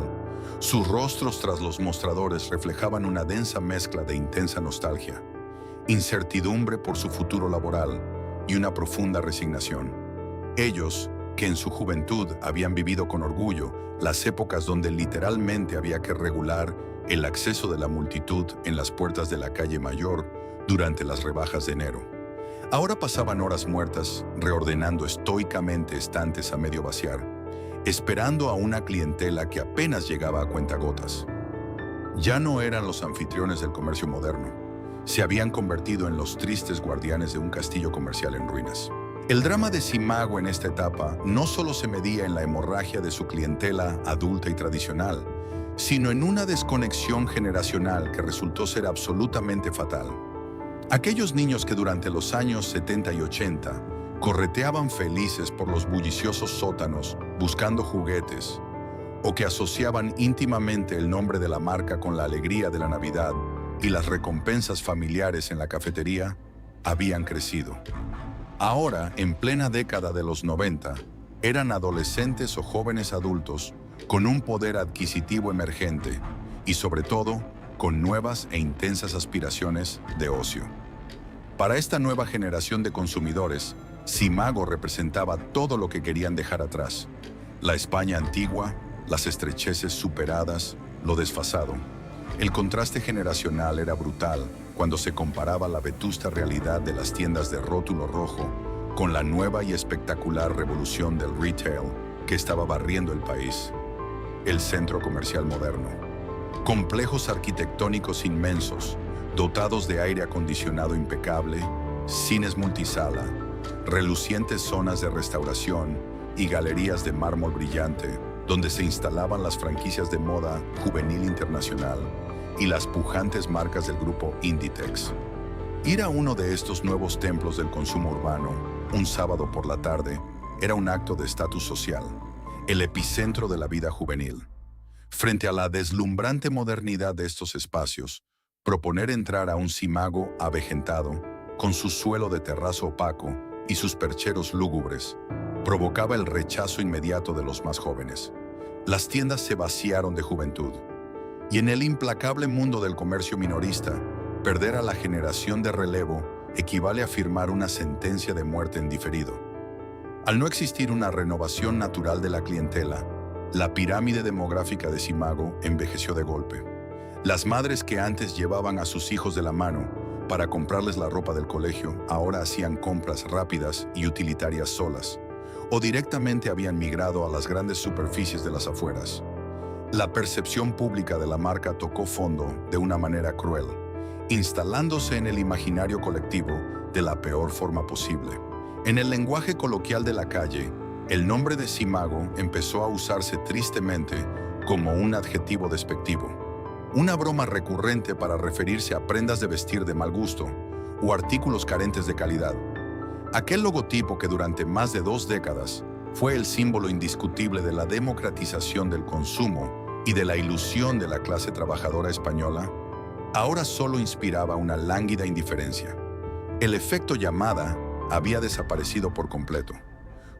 sus rostros tras los mostradores reflejaban una densa mezcla de intensa nostalgia, incertidumbre por su futuro laboral y una profunda resignación. Ellos, que en su juventud habían vivido con orgullo las épocas donde literalmente había que regular el acceso de la multitud en las puertas de la calle Mayor durante las rebajas de enero, ahora pasaban horas muertas reordenando estoicamente estantes a medio vaciar, esperando a una clientela que apenas llegaba a cuentagotas. Ya no eran los anfitriones del comercio moderno, se habían convertido en los tristes guardianes de un castillo comercial en ruinas. El drama de Simago en esta etapa no solo se medía en la hemorragia de su clientela adulta y tradicional, sino en una desconexión generacional que resultó ser absolutamente fatal. Aquellos niños que durante los años 70 y 80 correteaban felices por los bulliciosos sótanos buscando juguetes, o que asociaban íntimamente el nombre de la marca con la alegría de la Navidad y las recompensas familiares en la cafetería, habían crecido. Ahora, en plena década de los 90, eran adolescentes o jóvenes adultos con un poder adquisitivo emergente y, sobre todo, con nuevas e intensas aspiraciones de ocio. Para esta nueva generación de consumidores, Simago representaba todo lo que querían dejar atrás: la España antigua, las estrecheces superadas, lo desfasado. El contraste generacional era brutal cuando se comparaba la vetusta realidad de las tiendas de rótulo rojo con la nueva y espectacular revolución del retail que estaba barriendo el país. El centro comercial moderno. Complejos arquitectónicos inmensos, dotados de aire acondicionado impecable, cines multisala, relucientes zonas de restauración y galerías de mármol brillante, donde se instalaban las franquicias de moda juvenil internacional y las pujantes marcas del grupo Inditex. Ir a uno de estos nuevos templos del consumo urbano, un sábado por la tarde, era un acto de estatus social, el epicentro de la vida juvenil. Frente a la deslumbrante modernidad de estos espacios, proponer entrar a un Simago avejentado, con su suelo de terrazo opaco y sus percheros lúgubres, provocaba el rechazo inmediato de los más jóvenes. Las tiendas se vaciaron de juventud. Y en el implacable mundo del comercio minorista, perder a la generación de relevo equivale a firmar una sentencia de muerte en diferido. Al no existir una renovación natural de la clientela, la pirámide demográfica de Simago envejeció de golpe. Las madres que antes llevaban a sus hijos de la mano para comprarles la ropa del colegio ahora hacían compras rápidas y utilitarias solas, o directamente habían migrado a las grandes superficies de las afueras. La percepción pública de la marca tocó fondo de una manera cruel, instalándose en el imaginario colectivo de la peor forma posible. En el lenguaje coloquial de la calle, el nombre de Simago empezó a usarse tristemente como un adjetivo despectivo, una broma recurrente para referirse a prendas de vestir de mal gusto o artículos carentes de calidad. Aquel logotipo que durante más de 2 décadas fue el símbolo indiscutible de la democratización del consumo y de la ilusión de la clase trabajadora española, ahora solo inspiraba una lánguida indiferencia. El efecto llamada había desaparecido por completo.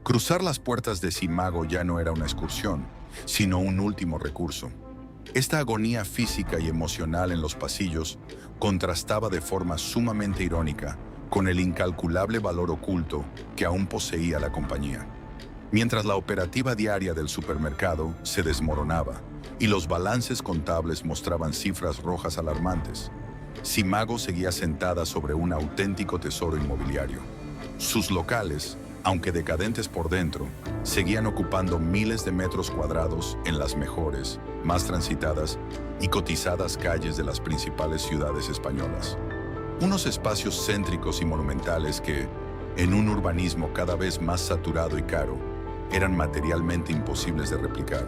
Cruzar las puertas de Simago ya no era una excursión, sino un último recurso. Esta agonía física y emocional en los pasillos contrastaba de forma sumamente irónica con el incalculable valor oculto que aún poseía la compañía. Mientras la operativa diaria del supermercado se desmoronaba y los balances contables mostraban cifras rojas alarmantes, Simago seguía sentada sobre un auténtico tesoro inmobiliario. Sus locales, aunque decadentes por dentro, seguían ocupando miles de metros cuadrados en las mejores, más transitadas y cotizadas calles de las principales ciudades españolas. Unos espacios céntricos y monumentales que, en un urbanismo cada vez más saturado y caro, eran materialmente imposibles de replicar.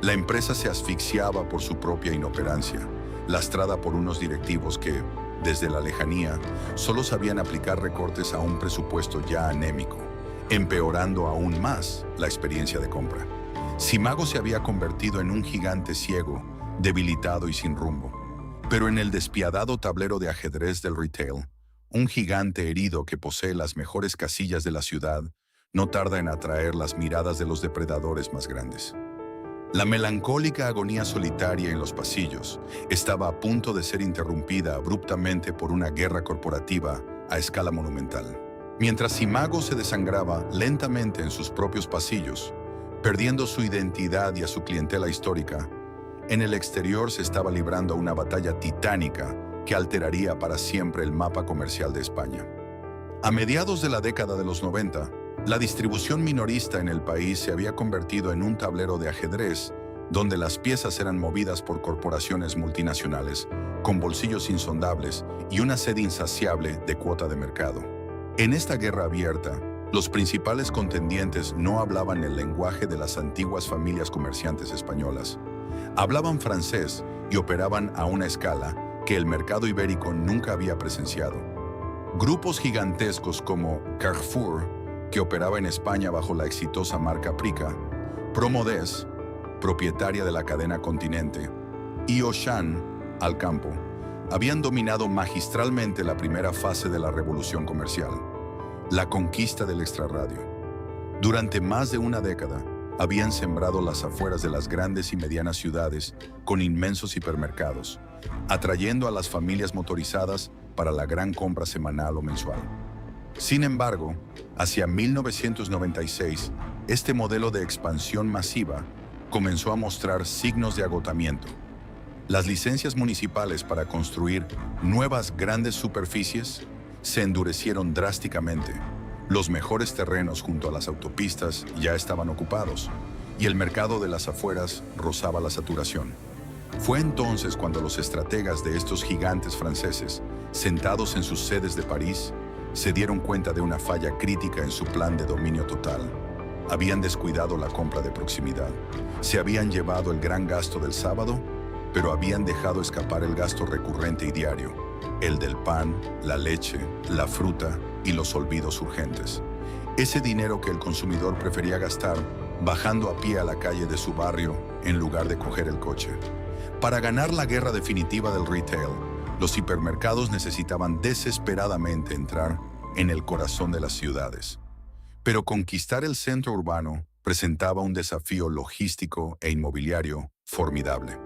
La empresa se asfixiaba por su propia inoperancia, lastrada por unos directivos que, desde la lejanía, solo sabían aplicar recortes a un presupuesto ya anémico, empeorando aún más la experiencia de compra. Simago se había convertido en un gigante ciego, debilitado y sin rumbo. Pero en el despiadado tablero de ajedrez del retail, un gigante herido que posee las mejores casillas de la ciudad no tarda en atraer las miradas de los depredadores más grandes. La melancólica agonía solitaria en los pasillos estaba a punto de ser interrumpida abruptamente por una guerra corporativa a escala monumental. Mientras Simago se desangraba lentamente en sus propios pasillos, perdiendo su identidad y a su clientela histórica, en el exterior se estaba librando una batalla titánica que alteraría para siempre el mapa comercial de España. A mediados de la década de los 90, la distribución minorista en el país se había convertido en un tablero de ajedrez donde las piezas eran movidas por corporaciones multinacionales con bolsillos insondables y una sed insaciable de cuota de mercado. En esta guerra abierta, los principales contendientes no hablaban el lenguaje de las antiguas familias comerciantes españolas. Hablaban francés y operaban a una escala que el mercado ibérico nunca había presenciado. Grupos gigantescos como Carrefour, que operaba en España bajo la exitosa marca Prica, Promodés, propietaria de la cadena Continente, y Auchan, Alcampo, habían dominado magistralmente la primera fase de la revolución comercial, la conquista del extrarradio. Durante más de una década, habían sembrado las afueras de las grandes y medianas ciudades con inmensos hipermercados, atrayendo a las familias motorizadas para la gran compra semanal o mensual. Sin embargo, hacia 1996, este modelo de expansión masiva comenzó a mostrar signos de agotamiento. Las licencias municipales para construir nuevas grandes superficies se endurecieron drásticamente. Los mejores terrenos junto a las autopistas ya estaban ocupados y el mercado de las afueras rozaba la saturación. Fue entonces cuando los estrategas de estos gigantes franceses, sentados en sus sedes de París, se dieron cuenta de una falla crítica en su plan de dominio total. Habían descuidado la compra de proximidad. Se habían llevado el gran gasto del sábado, pero habían dejado escapar el gasto recurrente y diario, el del pan, la leche, la fruta y los olvidos urgentes. Ese dinero que el consumidor prefería gastar bajando a pie a la calle de su barrio en lugar de coger el coche. Para ganar la guerra definitiva del retail, los hipermercados necesitaban desesperadamente entrar en el corazón de las ciudades. Pero conquistar el centro urbano presentaba un desafío logístico e inmobiliario formidable.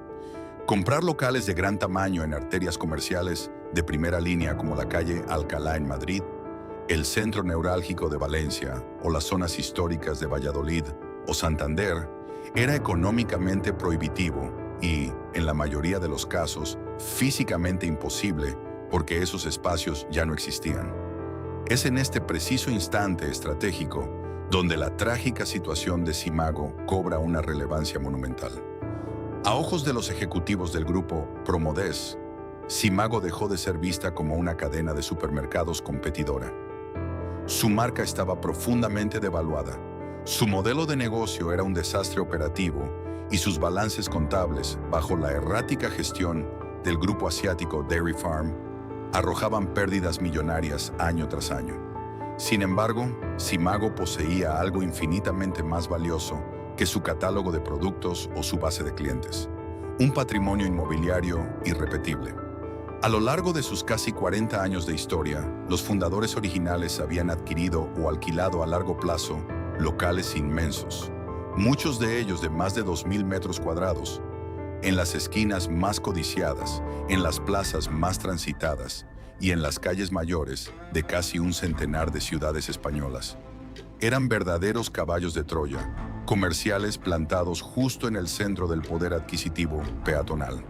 Comprar locales de gran tamaño en arterias comerciales de primera línea como la calle Alcalá en Madrid, el centro neurálgico de Valencia o las zonas históricas de Valladolid o Santander era económicamente prohibitivo y, en la mayoría de los casos, físicamente imposible porque esos espacios ya no existían. Es en este preciso instante estratégico donde la trágica situación de Simago cobra una relevancia monumental. A ojos de los ejecutivos del grupo Promodés, Simago dejó de ser vista como una cadena de supermercados competidora. Su marca estaba profundamente devaluada, su modelo de negocio era un desastre operativo y sus balances contables, bajo la errática gestión del grupo asiático Dairy Farm, arrojaban pérdidas millonarias año tras año. Sin embargo, Simago poseía algo infinitamente más valioso que su catálogo de productos o su base de clientes, un patrimonio inmobiliario irrepetible. A lo largo de sus casi 40 años de historia, los fundadores originales habían adquirido o alquilado a largo plazo locales inmensos, muchos de ellos de más de 2.000 metros cuadrados, en las esquinas más codiciadas, en las plazas más transitadas y en las calles mayores de casi un centenar de ciudades españolas. Eran verdaderos caballos de Troya, comerciales plantados justo en el centro del poder adquisitivo peatonal.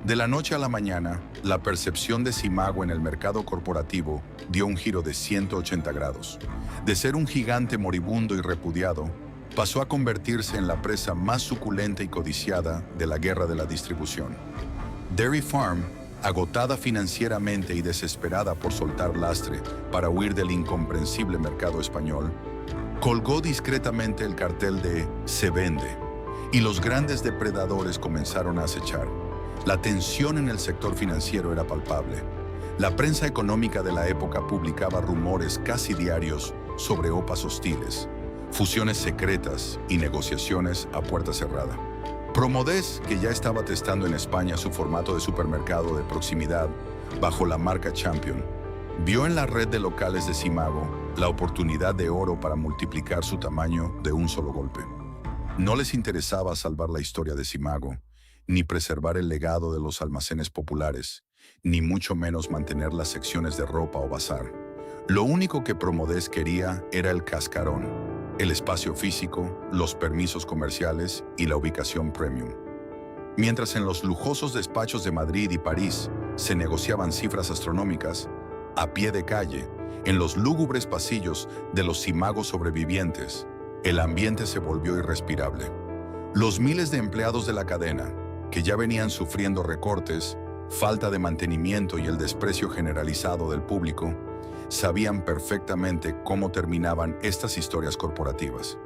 De la noche a la mañana, la percepción de Simago en el mercado corporativo dio un giro de 180 grados. De ser un gigante moribundo y repudiado, pasó a convertirse en la presa más suculenta y codiciada de la guerra de la distribución. Dairy Farm, agotada financieramente y desesperada por soltar lastre para huir del incomprensible mercado español, colgó discretamente el cartel de "Se vende", y los grandes depredadores comenzaron a acechar. La tensión en el sector financiero era palpable. La prensa económica de la época publicaba rumores casi diarios sobre OPAs hostiles, fusiones secretas y negociaciones a puerta cerrada. Promodés, que ya estaba testando en España su formato de supermercado de proximidad bajo la marca Champion, vio en la red de locales de Simago la oportunidad de oro para multiplicar su tamaño de un solo golpe. No les interesaba salvar la historia de Simago, ni preservar el legado de los almacenes populares, ni mucho menos mantener las secciones de ropa o bazar. Lo único que Promodés quería era el cascarón, el espacio físico, los permisos comerciales y la ubicación premium. Mientras en los lujosos despachos de Madrid y París se negociaban cifras astronómicas, a pie de calle, en los lúgubres pasillos de los Simagos sobrevivientes, el ambiente se volvió irrespirable. Los miles de empleados de la cadena, que ya venían sufriendo recortes, falta de mantenimiento y el desprecio generalizado del público, sabían perfectamente cómo terminaban estas historias corporativas.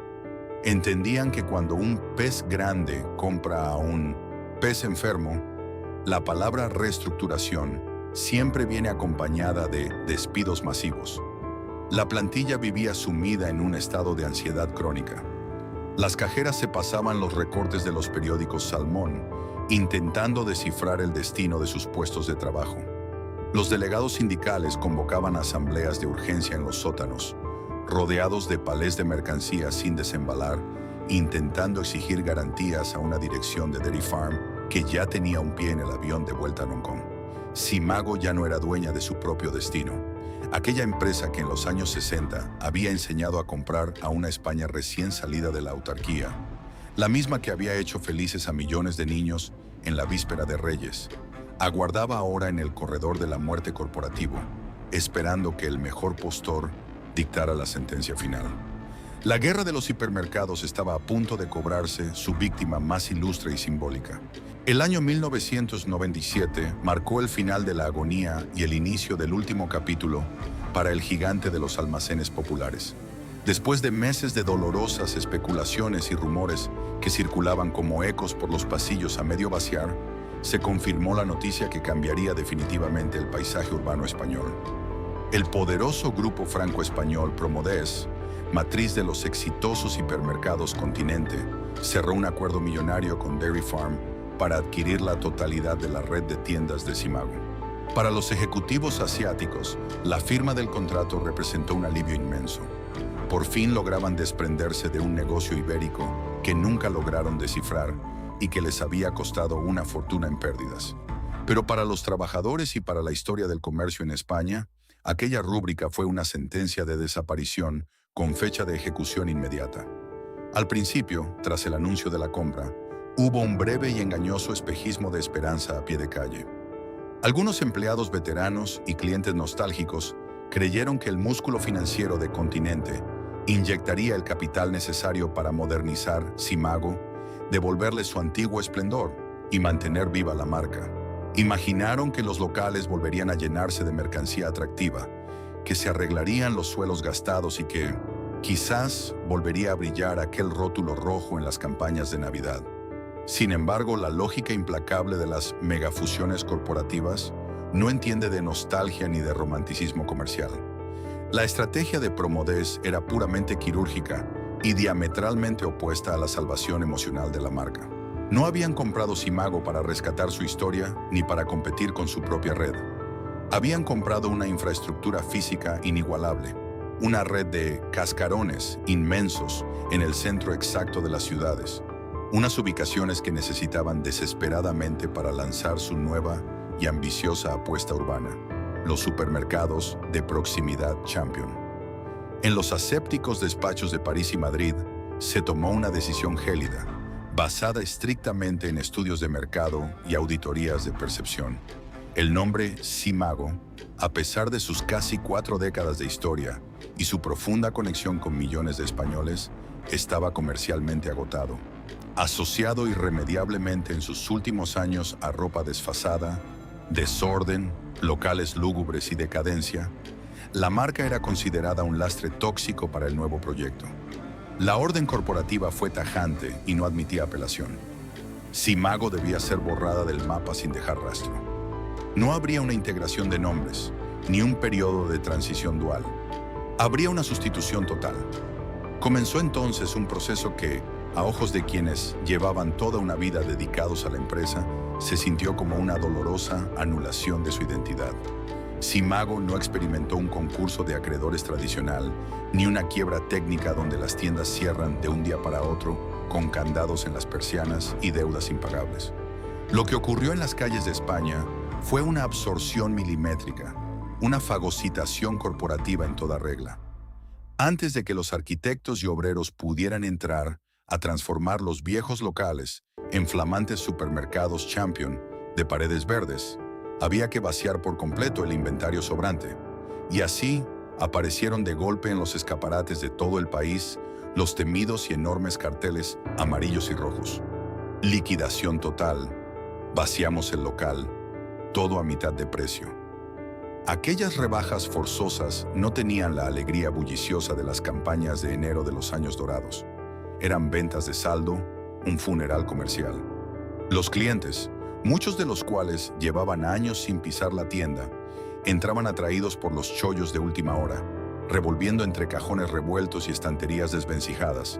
Entendían que cuando un pez grande compra a un pez enfermo, la palabra reestructuración siempre viene acompañada de despidos masivos. La plantilla vivía sumida en un estado de ansiedad crónica. Las cajeras se pasaban los recortes de los periódicos Salmón, intentando descifrar el destino de sus puestos de trabajo. Los delegados sindicales convocaban asambleas de urgencia en los sótanos, rodeados de palés de mercancías sin desembalar, intentando exigir garantías a una dirección de Dairy Farm que ya tenía un pie en el avión de vuelta a Hong Kong. Simago ya no era dueña de su propio destino. Aquella empresa que en los años 60 había enseñado a comprar a una España recién salida de la autarquía, la misma que había hecho felices a millones de niños en la víspera de Reyes, aguardaba ahora en el corredor de la muerte corporativo, esperando que el mejor postor dictara la sentencia final. La guerra de los hipermercados estaba a punto de cobrarse su víctima más ilustre y simbólica. El año 1997 marcó el final de la agonía y el inicio del último capítulo para el gigante de los almacenes populares. Después de meses de dolorosas especulaciones y rumores que circulaban como ecos por los pasillos a medio vaciar, se confirmó la noticia que cambiaría definitivamente el paisaje urbano español. El poderoso grupo franco-español Promodés, matriz de los exitosos hipermercados Continente, cerró un acuerdo millonario con Dairy Farm para adquirir la totalidad de la red de tiendas de Simago. Para los ejecutivos asiáticos, la firma del contrato representó un alivio inmenso. Por fin lograban desprenderse de un negocio ibérico que nunca lograron descifrar y que les había costado una fortuna en pérdidas. Pero para los trabajadores y para la historia del comercio en España, aquella rúbrica fue una sentencia de desaparición con fecha de ejecución inmediata. Al principio, tras el anuncio de la compra, hubo un breve y engañoso espejismo de esperanza a pie de calle. Algunos empleados veteranos y clientes nostálgicos creyeron que el músculo financiero de Continente inyectaría el capital necesario para modernizar Simago, devolverle su antiguo esplendor y mantener viva la marca. Imaginaron que los locales volverían a llenarse de mercancía atractiva, que se arreglarían los suelos gastados y que, quizás, volvería a brillar aquel rótulo rojo en las campañas de Navidad. Sin embargo, la lógica implacable de las megafusiones corporativas no entiende de nostalgia ni de romanticismo comercial. La estrategia de Promodés era puramente quirúrgica y diametralmente opuesta a la salvación emocional de la marca. No habían comprado Simago para rescatar su historia ni para competir con su propia red. Habían comprado una infraestructura física inigualable, una red de cascarones inmensos en el centro exacto de las ciudades, unas ubicaciones que necesitaban desesperadamente para lanzar su nueva y ambiciosa apuesta urbana, los supermercados de proximidad Champion. En los asépticos despachos de París y Madrid se tomó una decisión gélida, basada estrictamente en estudios de mercado y auditorías de percepción. El nombre Simago, a pesar de sus casi 4 décadas de historia y su profunda conexión con millones de españoles, estaba comercialmente agotado. Asociado irremediablemente en sus últimos años a ropa desfasada, desorden, locales lúgubres y decadencia, la marca era considerada un lastre tóxico para el nuevo proyecto. La orden corporativa fue tajante y no admitía apelación. Simago debía ser borrada del mapa sin dejar rastro. No habría una integración de nombres, ni un periodo de transición dual. Habría una sustitución total. Comenzó entonces un proceso que, a ojos de quienes llevaban toda una vida dedicados a la empresa, se sintió como una dolorosa anulación de su identidad. Simago no experimentó un concurso de acreedores tradicional, ni una quiebra técnica donde las tiendas cierran de un día para otro, con candados en las persianas y deudas impagables. Lo que ocurrió en las calles de España fue una absorción milimétrica, una fagocitación corporativa en toda regla. Antes de que los arquitectos y obreros pudieran entrar a transformar los viejos locales en flamantes supermercados Champion de paredes verdes, había que vaciar por completo el inventario sobrante. Y así aparecieron de golpe en los escaparates de todo el país los temidos y enormes carteles amarillos y rojos. Liquidación total. Vaciamos el local. Todo a mitad de precio. Aquellas rebajas forzosas no tenían la alegría bulliciosa de las campañas de enero de los años dorados. Eran ventas de saldo, un funeral comercial. Los clientes, muchos de los cuales llevaban años sin pisar la tienda, entraban atraídos por los chollos de última hora, revolviendo entre cajones revueltos y estanterías desvencijadas,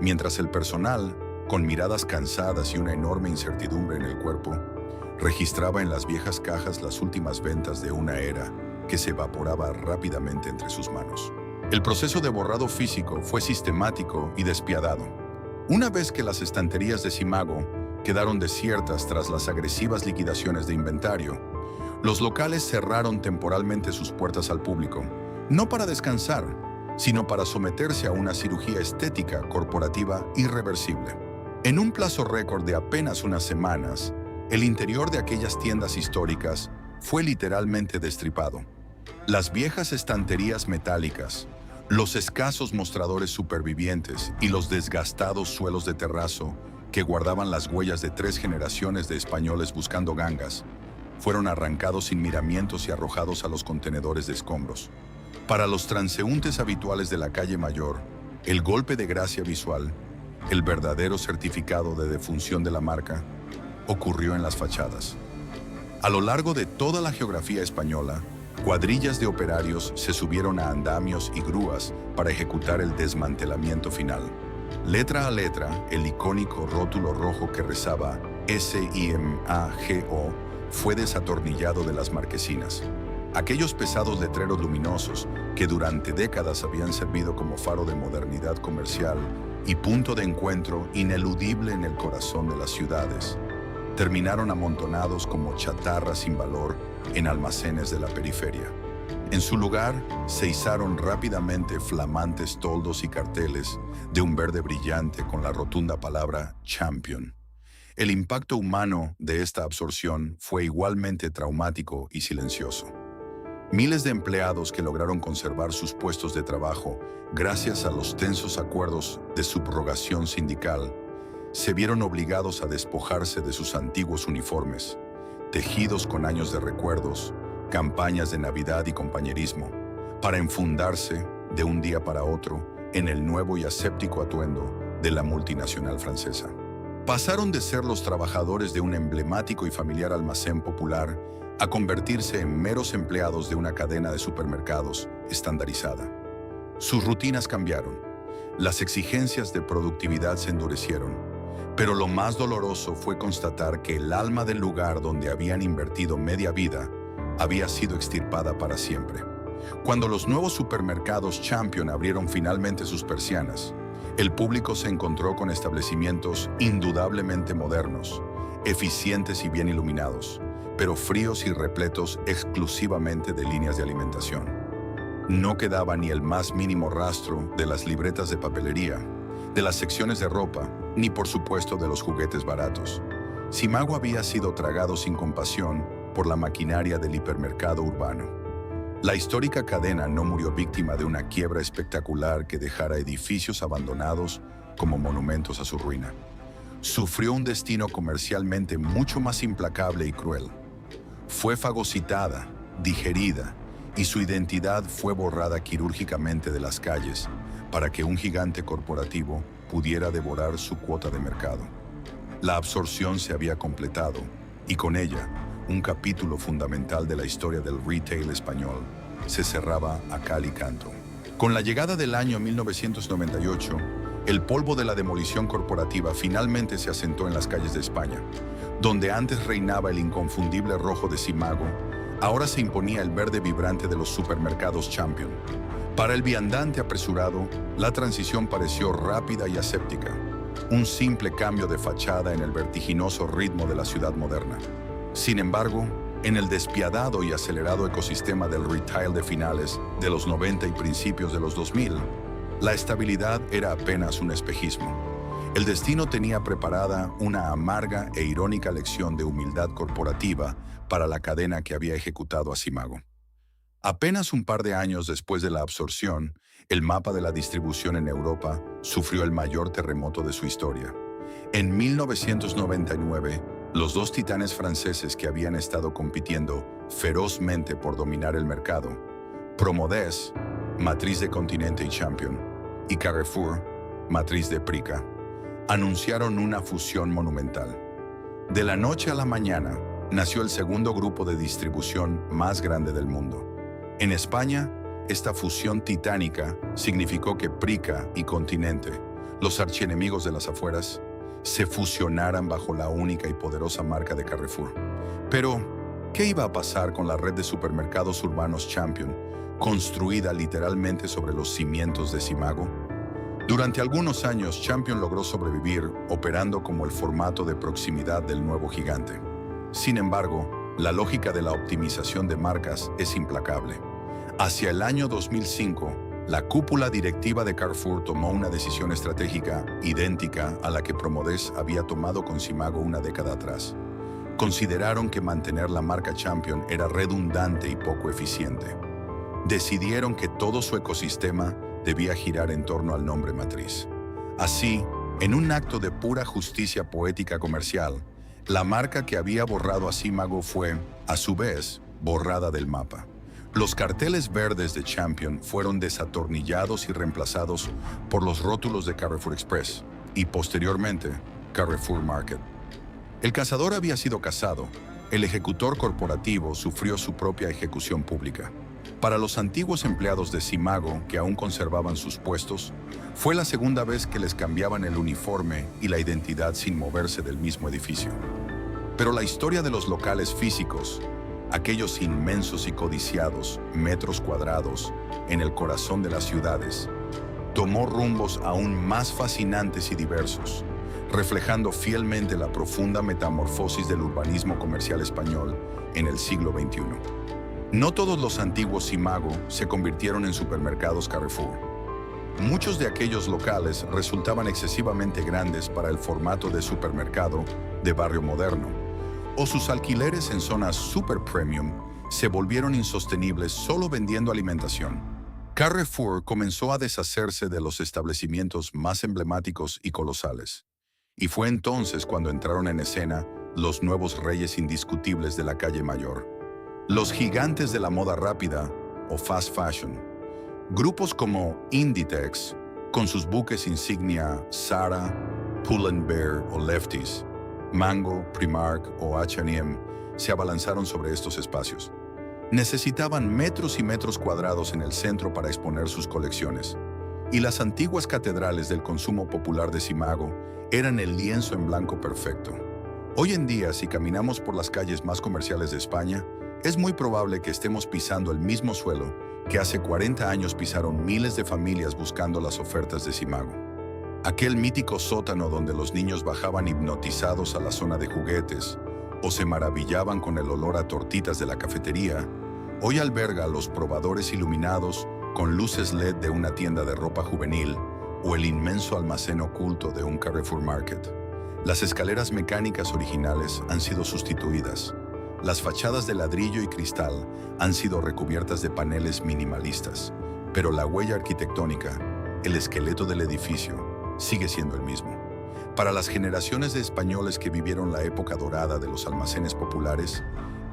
mientras el personal, con miradas cansadas y una enorme incertidumbre en el cuerpo, registraba en las viejas cajas las últimas ventas de una era que se evaporaba rápidamente entre sus manos. El proceso de borrado físico fue sistemático y despiadado. Una vez que las estanterías de Simago quedaron desiertas tras las agresivas liquidaciones de inventario, los locales cerraron temporalmente sus puertas al público, no para descansar, sino para someterse a una cirugía estética corporativa irreversible. En un plazo récord de apenas unas semanas, el interior de aquellas tiendas históricas fue literalmente destripado. Las viejas estanterías metálicas, los escasos mostradores supervivientes y los desgastados suelos de terrazo que guardaban las huellas de 3 generaciones de españoles buscando gangas, fueron arrancados sin miramientos y arrojados a los contenedores de escombros. Para los transeúntes habituales de la calle Mayor, el golpe de gracia visual, el verdadero certificado de defunción de la marca, ocurrió en las fachadas. A lo largo de toda la geografía española, cuadrillas de operarios se subieron a andamios y grúas para ejecutar el desmantelamiento final. Letra a letra, el icónico rótulo rojo que rezaba SIMAGO fue desatornillado de las marquesinas. Aquellos pesados letreros luminosos que durante décadas habían servido como faro de modernidad comercial y punto de encuentro ineludible en el corazón de las ciudades, terminaron amontonados como chatarra sin valor en almacenes de la periferia. En su lugar, se izaron rápidamente flamantes toldos y carteles de un verde brillante con la rotunda palabra Champion. El impacto humano de esta absorción fue igualmente traumático y silencioso. Miles de empleados que lograron conservar sus puestos de trabajo gracias a los tensos acuerdos de subrogación sindical se vieron obligados a despojarse de sus antiguos uniformes, tejidos con años de recuerdos, campañas de Navidad y compañerismo, para enfundarse de un día para otro en el nuevo y aséptico atuendo de la multinacional francesa. Pasaron de ser los trabajadores de un emblemático y familiar almacén popular a convertirse en meros empleados de una cadena de supermercados estandarizada. Sus rutinas cambiaron, las exigencias de productividad se endurecieron, pero lo más doloroso fue constatar que el alma del lugar donde habían invertido media vida había sido extirpada para siempre. Cuando los nuevos supermercados Champion abrieron finalmente sus persianas, el público se encontró con establecimientos indudablemente modernos, eficientes y bien iluminados, pero fríos y repletos exclusivamente de líneas de alimentación. No quedaba ni el más mínimo rastro de las libretas de papelería, de las secciones de ropa, ni por supuesto de los juguetes baratos. Simago había sido tragado sin compasión por la maquinaria del hipermercado urbano. La histórica cadena no murió víctima de una quiebra espectacular que dejara edificios abandonados como monumentos a su ruina. Sufrió un destino comercialmente mucho más implacable y cruel. Fue fagocitada, digerida, y su identidad fue borrada quirúrgicamente de las calles para que un gigante corporativo pudiera devorar su cuota de mercado. La absorción se había completado, y con ella, un capítulo fundamental de la historia del retail español se cerraba a cal y canto. Con la llegada del año 1998, el polvo de la demolición corporativa finalmente se asentó en las calles de España. Donde antes reinaba el inconfundible rojo de Simago, ahora se imponía el verde vibrante de los supermercados Champion. Para el viandante apresurado, la transición pareció rápida y aséptica, un simple cambio de fachada en el vertiginoso ritmo de la ciudad moderna. Sin embargo, en el despiadado y acelerado ecosistema del retail de finales de los 90 y principios de los 2000, la estabilidad era apenas un espejismo. El destino tenía preparada una amarga e irónica lección de humildad corporativa para la cadena que había ejecutado a Simago. Apenas un par de años después de la absorción, el mapa de la distribución en Europa sufrió el mayor terremoto de su historia. En 1999, los dos titanes franceses que habían estado compitiendo ferozmente por dominar el mercado, Promodés, matriz de Continente y Champion, y Carrefour, matriz de Prica, anunciaron una fusión monumental. De la noche a la mañana, nació el segundo grupo de distribución más grande del mundo. En España, esta fusión titánica significó que Prica y Continente, los archienemigos de las afueras, se fusionaran bajo la única y poderosa marca de Carrefour. Pero, ¿qué iba a pasar con la red de supermercados urbanos Champion, construida literalmente sobre los cimientos de Simago? Durante algunos años, Champion logró sobrevivir operando como el formato de proximidad del nuevo gigante. Sin embargo, la lógica de la optimización de marcas es implacable. Hacia el año 2005, la cúpula directiva de Carrefour tomó una decisión estratégica idéntica a la que Promodés había tomado con Simago una década atrás. Consideraron que mantener la marca Champion era redundante y poco eficiente. Decidieron que todo su ecosistema debía girar en torno al nombre matriz. Así, en un acto de pura justicia poética comercial, la marca que había borrado a Simago fue, a su vez, borrada del mapa. Los carteles verdes de Champion fueron desatornillados y reemplazados por los rótulos de Carrefour Express y, posteriormente, Carrefour Market. El cazador había sido cazado, el ejecutor corporativo sufrió su propia ejecución pública. Para los antiguos empleados de Simago, que aún conservaban sus puestos, fue la segunda vez que les cambiaban el uniforme y la identidad sin moverse del mismo edificio. Pero la historia de los locales físicos, aquellos inmensos y codiciados metros cuadrados en el corazón de las ciudades, tomó rumbos aún más fascinantes y diversos, reflejando fielmente la profunda metamorfosis del urbanismo comercial español en el siglo XXI. No todos los antiguos Simago se convirtieron en supermercados Carrefour. Muchos de aquellos locales resultaban excesivamente grandes para el formato de supermercado de barrio moderno, o sus alquileres en zonas super premium se volvieron insostenibles solo vendiendo alimentación. Carrefour comenzó a deshacerse de los establecimientos más emblemáticos y colosales. Y fue entonces cuando entraron en escena los nuevos reyes indiscutibles de la calle Mayor. Los gigantes de la moda rápida o fast fashion. Grupos como Inditex, con sus buques insignia Zara, Pull&Bear o Lefties, Mango, Primark o H&M, se abalanzaron sobre estos espacios. Necesitaban metros y metros cuadrados en el centro para exponer sus colecciones. Y las antiguas catedrales del consumo popular de Simago eran el lienzo en blanco perfecto. Hoy en día, si caminamos por las calles más comerciales de España, es muy probable que estemos pisando el mismo suelo que hace 40 años pisaron miles de familias buscando las ofertas de Simago. Aquel mítico sótano donde los niños bajaban hipnotizados a la zona de juguetes o se maravillaban con el olor a tortitas de la cafetería, hoy alberga a los probadores iluminados con luces LED de una tienda de ropa juvenil o el inmenso almacén oculto de un Carrefour Market. Las escaleras mecánicas originales han sido sustituidas. Las fachadas de ladrillo y cristal han sido recubiertas de paneles minimalistas, pero la huella arquitectónica, el esqueleto del edificio, sigue siendo el mismo. Para las generaciones de españoles que vivieron la época dorada de los almacenes populares,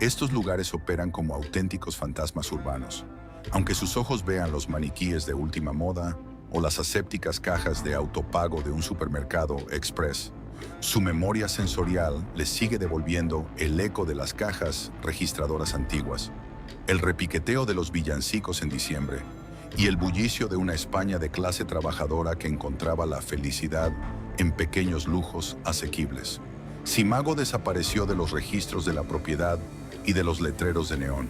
estos lugares operan como auténticos fantasmas urbanos. Aunque sus ojos vean los maniquíes de última moda o las asépticas cajas de autopago de un supermercado express, su memoria sensorial les sigue devolviendo el eco de las cajas registradoras antiguas, el repiqueteo de los villancicos en diciembre y el bullicio de una España de clase trabajadora que encontraba la felicidad en pequeños lujos asequibles. Simago desapareció de los registros de la propiedad y de los letreros de neón,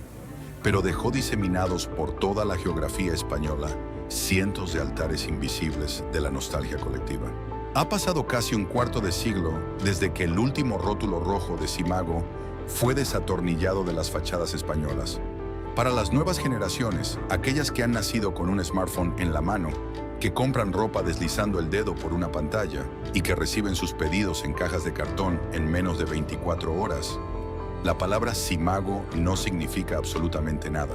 pero dejó diseminados por toda la geografía española cientos de altares invisibles de la nostalgia colectiva. Ha pasado casi un cuarto de siglo desde que el último rótulo rojo de Simago fue desatornillado de las fachadas españolas. Para las nuevas generaciones, aquellas que han nacido con un smartphone en la mano, que compran ropa deslizando el dedo por una pantalla y que reciben sus pedidos en cajas de cartón en menos de 24 horas, la palabra Simago no significa absolutamente nada.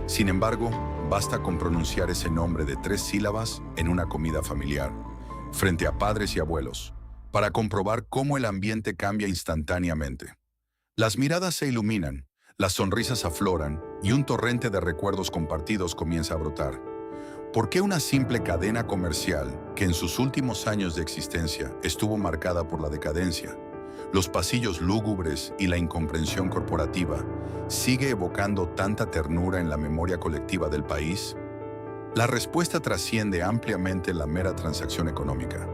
Sin embargo, basta con pronunciar ese nombre de 3 sílabas en una comida familiar, frente a padres y abuelos, para comprobar cómo el ambiente cambia instantáneamente. Las miradas se iluminan, las sonrisas afloran y un torrente de recuerdos compartidos comienza a brotar. ¿Por qué una simple cadena comercial que en sus últimos años de existencia estuvo marcada por la decadencia, los pasillos lúgubres y la incomprensión corporativa sigue evocando tanta ternura en la memoria colectiva del país? La respuesta trasciende ampliamente la mera transacción económica.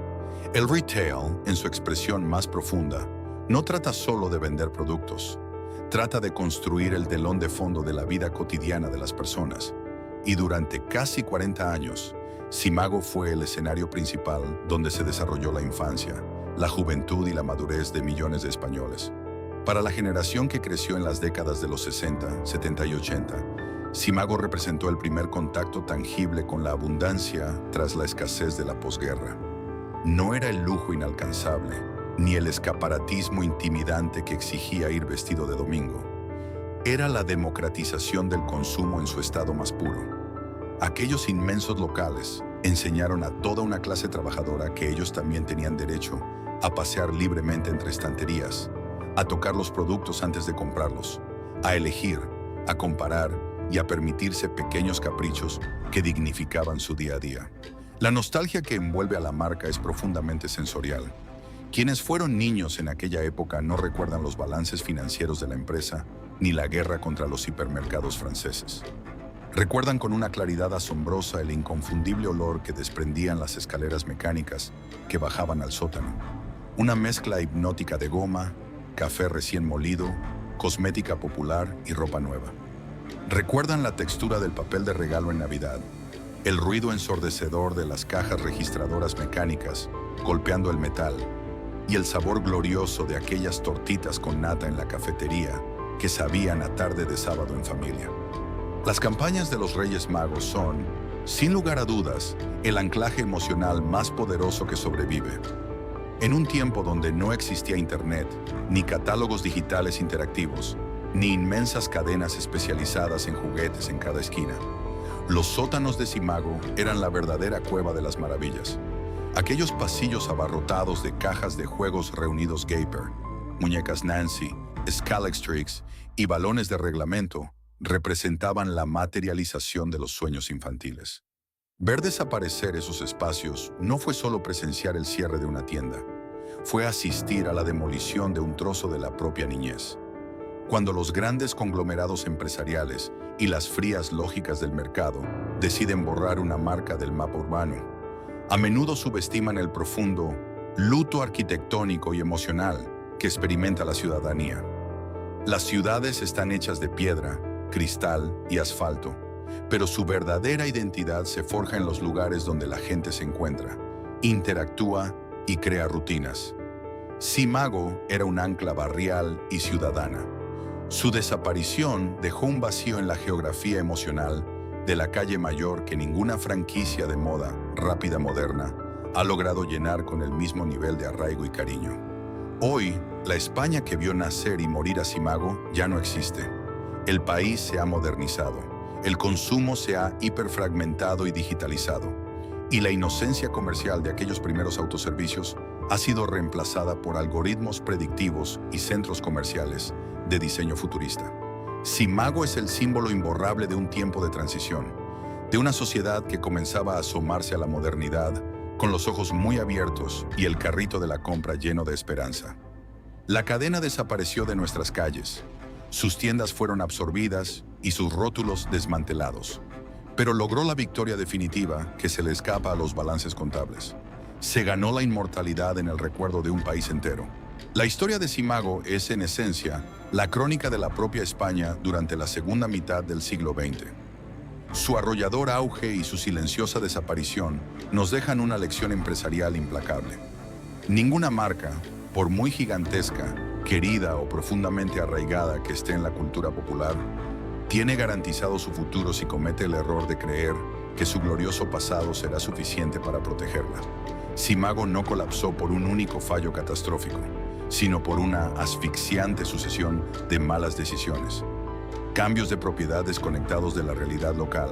El retail, en su expresión más profunda, no trata solo de vender productos, trata de construir el telón de fondo de la vida cotidiana de las personas. Y durante casi 40 años, Simago fue el escenario principal donde se desarrolló la infancia, la juventud y la madurez de millones de españoles. Para la generación que creció en las décadas de los 60, 70 y 80, Simago representó el primer contacto tangible con la abundancia tras la escasez de la posguerra. No era el lujo inalcanzable, ni el escaparatismo intimidante que exigía ir vestido de domingo. Era la democratización del consumo en su estado más puro. Aquellos inmensos locales enseñaron a toda una clase trabajadora que ellos también tenían derecho a pasear libremente entre estanterías, a tocar los productos antes de comprarlos, a elegir, a comparar y a permitirse pequeños caprichos que dignificaban su día a día. La nostalgia que envuelve a la marca es profundamente sensorial. Quienes fueron niños en aquella época no recuerdan los balances financieros de la empresa ni la guerra contra los hipermercados franceses. Recuerdan con una claridad asombrosa el inconfundible olor que desprendían las escaleras mecánicas que bajaban al sótano. Una mezcla hipnótica de goma, café recién molido, cosmética popular y ropa nueva. Recuerdan la textura del papel de regalo en Navidad, el ruido ensordecedor de las cajas registradoras mecánicas golpeando el metal y el sabor glorioso de aquellas tortitas con nata en la cafetería que sabían a tarde de sábado en familia. Las campañas de los Reyes Magos son, sin lugar a dudas, el anclaje emocional más poderoso que sobrevive. En un tiempo donde no existía Internet, ni catálogos digitales interactivos, ni inmensas cadenas especializadas en juguetes en cada esquina, los sótanos de Simago eran la verdadera cueva de las maravillas. Aquellos pasillos abarrotados de cajas de juegos reunidos Gaper, muñecas Nancy, Scalaxtrix y balones de reglamento representaban la materialización de los sueños infantiles. Ver desaparecer esos espacios no fue solo presenciar el cierre de una tienda, fue asistir a la demolición de un trozo de la propia niñez. Cuando los grandes conglomerados empresariales y las frías lógicas del mercado deciden borrar una marca del mapa urbano, a menudo subestiman el profundo luto arquitectónico y emocional que experimenta la ciudadanía. Las ciudades están hechas de piedra, cristal y asfalto, pero su verdadera identidad se forja en los lugares donde la gente se encuentra, interactúa y crea rutinas. Simago era un ancla barrial y ciudadana. Su desaparición dejó un vacío en la geografía emocional de la calle mayor que ninguna franquicia de moda rápida moderna ha logrado llenar con el mismo nivel de arraigo y cariño. Hoy, la España que vio nacer y morir a Simago ya no existe. El país se ha modernizado, el consumo se ha hiperfragmentado y digitalizado, y la inocencia comercial de aquellos primeros autoservicios ha sido reemplazada por algoritmos predictivos y centros comerciales de diseño futurista. Simago es el símbolo imborrable de un tiempo de transición, de una sociedad que comenzaba a asomarse a la modernidad con los ojos muy abiertos y el carrito de la compra lleno de esperanza. La cadena desapareció de nuestras calles, sus tiendas fueron absorbidas y sus rótulos desmantelados, pero logró la victoria definitiva que se le escapa a los balances contables. Se ganó la inmortalidad en el recuerdo de un país entero. La historia de Simago es, en esencia, la crónica de la propia España durante la segunda mitad del siglo XX. Su arrollador auge y su silenciosa desaparición nos dejan una lección empresarial implacable. Ninguna marca, por muy gigantesca, querida o profundamente arraigada que esté en la cultura popular, tiene garantizado su futuro si comete el error de creer que su glorioso pasado será suficiente para protegerla. Simago no colapsó por un único fallo catastrófico, sino por una asfixiante sucesión de malas decisiones, cambios de propiedad desconectados de la realidad local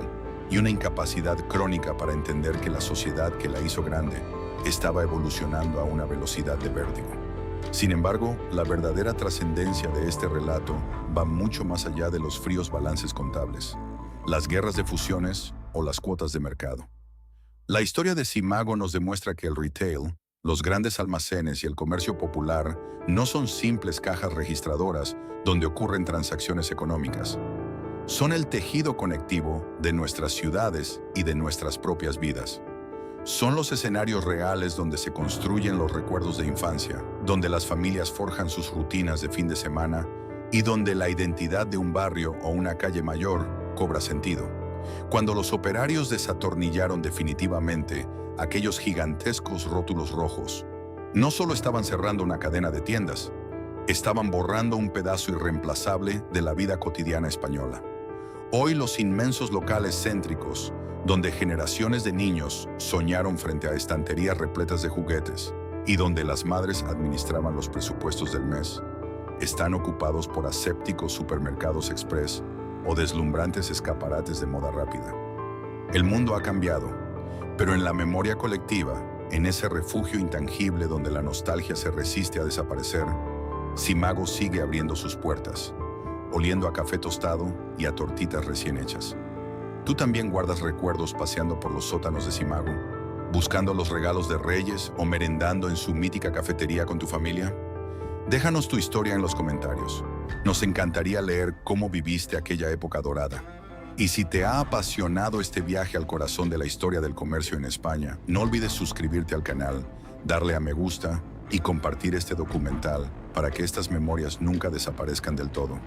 y una incapacidad crónica para entender que la sociedad que la hizo grande estaba evolucionando a una velocidad de vértigo. Sin embargo, la verdadera trascendencia de este relato va mucho más allá de los fríos balances contables, las guerras de fusiones o las cuotas de mercado. La historia de Simago nos demuestra que el retail, los grandes almacenes y el comercio popular no son simples cajas registradoras donde ocurren transacciones económicas. Son el tejido conectivo de nuestras ciudades y de nuestras propias vidas. Son los escenarios reales donde se construyen los recuerdos de infancia, donde las familias forjan sus rutinas de fin de semana y donde la identidad de un barrio o una calle mayor cobra sentido. Cuando los operarios desatornillaron definitivamente aquellos gigantescos rótulos rojos, no solo estaban cerrando una cadena de tiendas, estaban borrando un pedazo irreemplazable de la vida cotidiana española. Hoy los inmensos locales céntricos, donde generaciones de niños soñaron frente a estanterías repletas de juguetes y donde las madres administraban los presupuestos del mes, están ocupados por asépticos supermercados express o deslumbrantes escaparates de moda rápida. El mundo ha cambiado, pero en la memoria colectiva, en ese refugio intangible donde la nostalgia se resiste a desaparecer, Simago sigue abriendo sus puertas, oliendo a café tostado y a tortitas recién hechas. ¿Tú también guardas recuerdos paseando por los sótanos de Simago, buscando los regalos de Reyes o merendando en su mítica cafetería con tu familia? Déjanos tu historia en los comentarios. Nos encantaría leer cómo viviste aquella época dorada. Y si te ha apasionado este viaje al corazón de la historia del comercio en España, no olvides suscribirte al canal, darle a me gusta y compartir este documental para que estas memorias nunca desaparezcan del todo.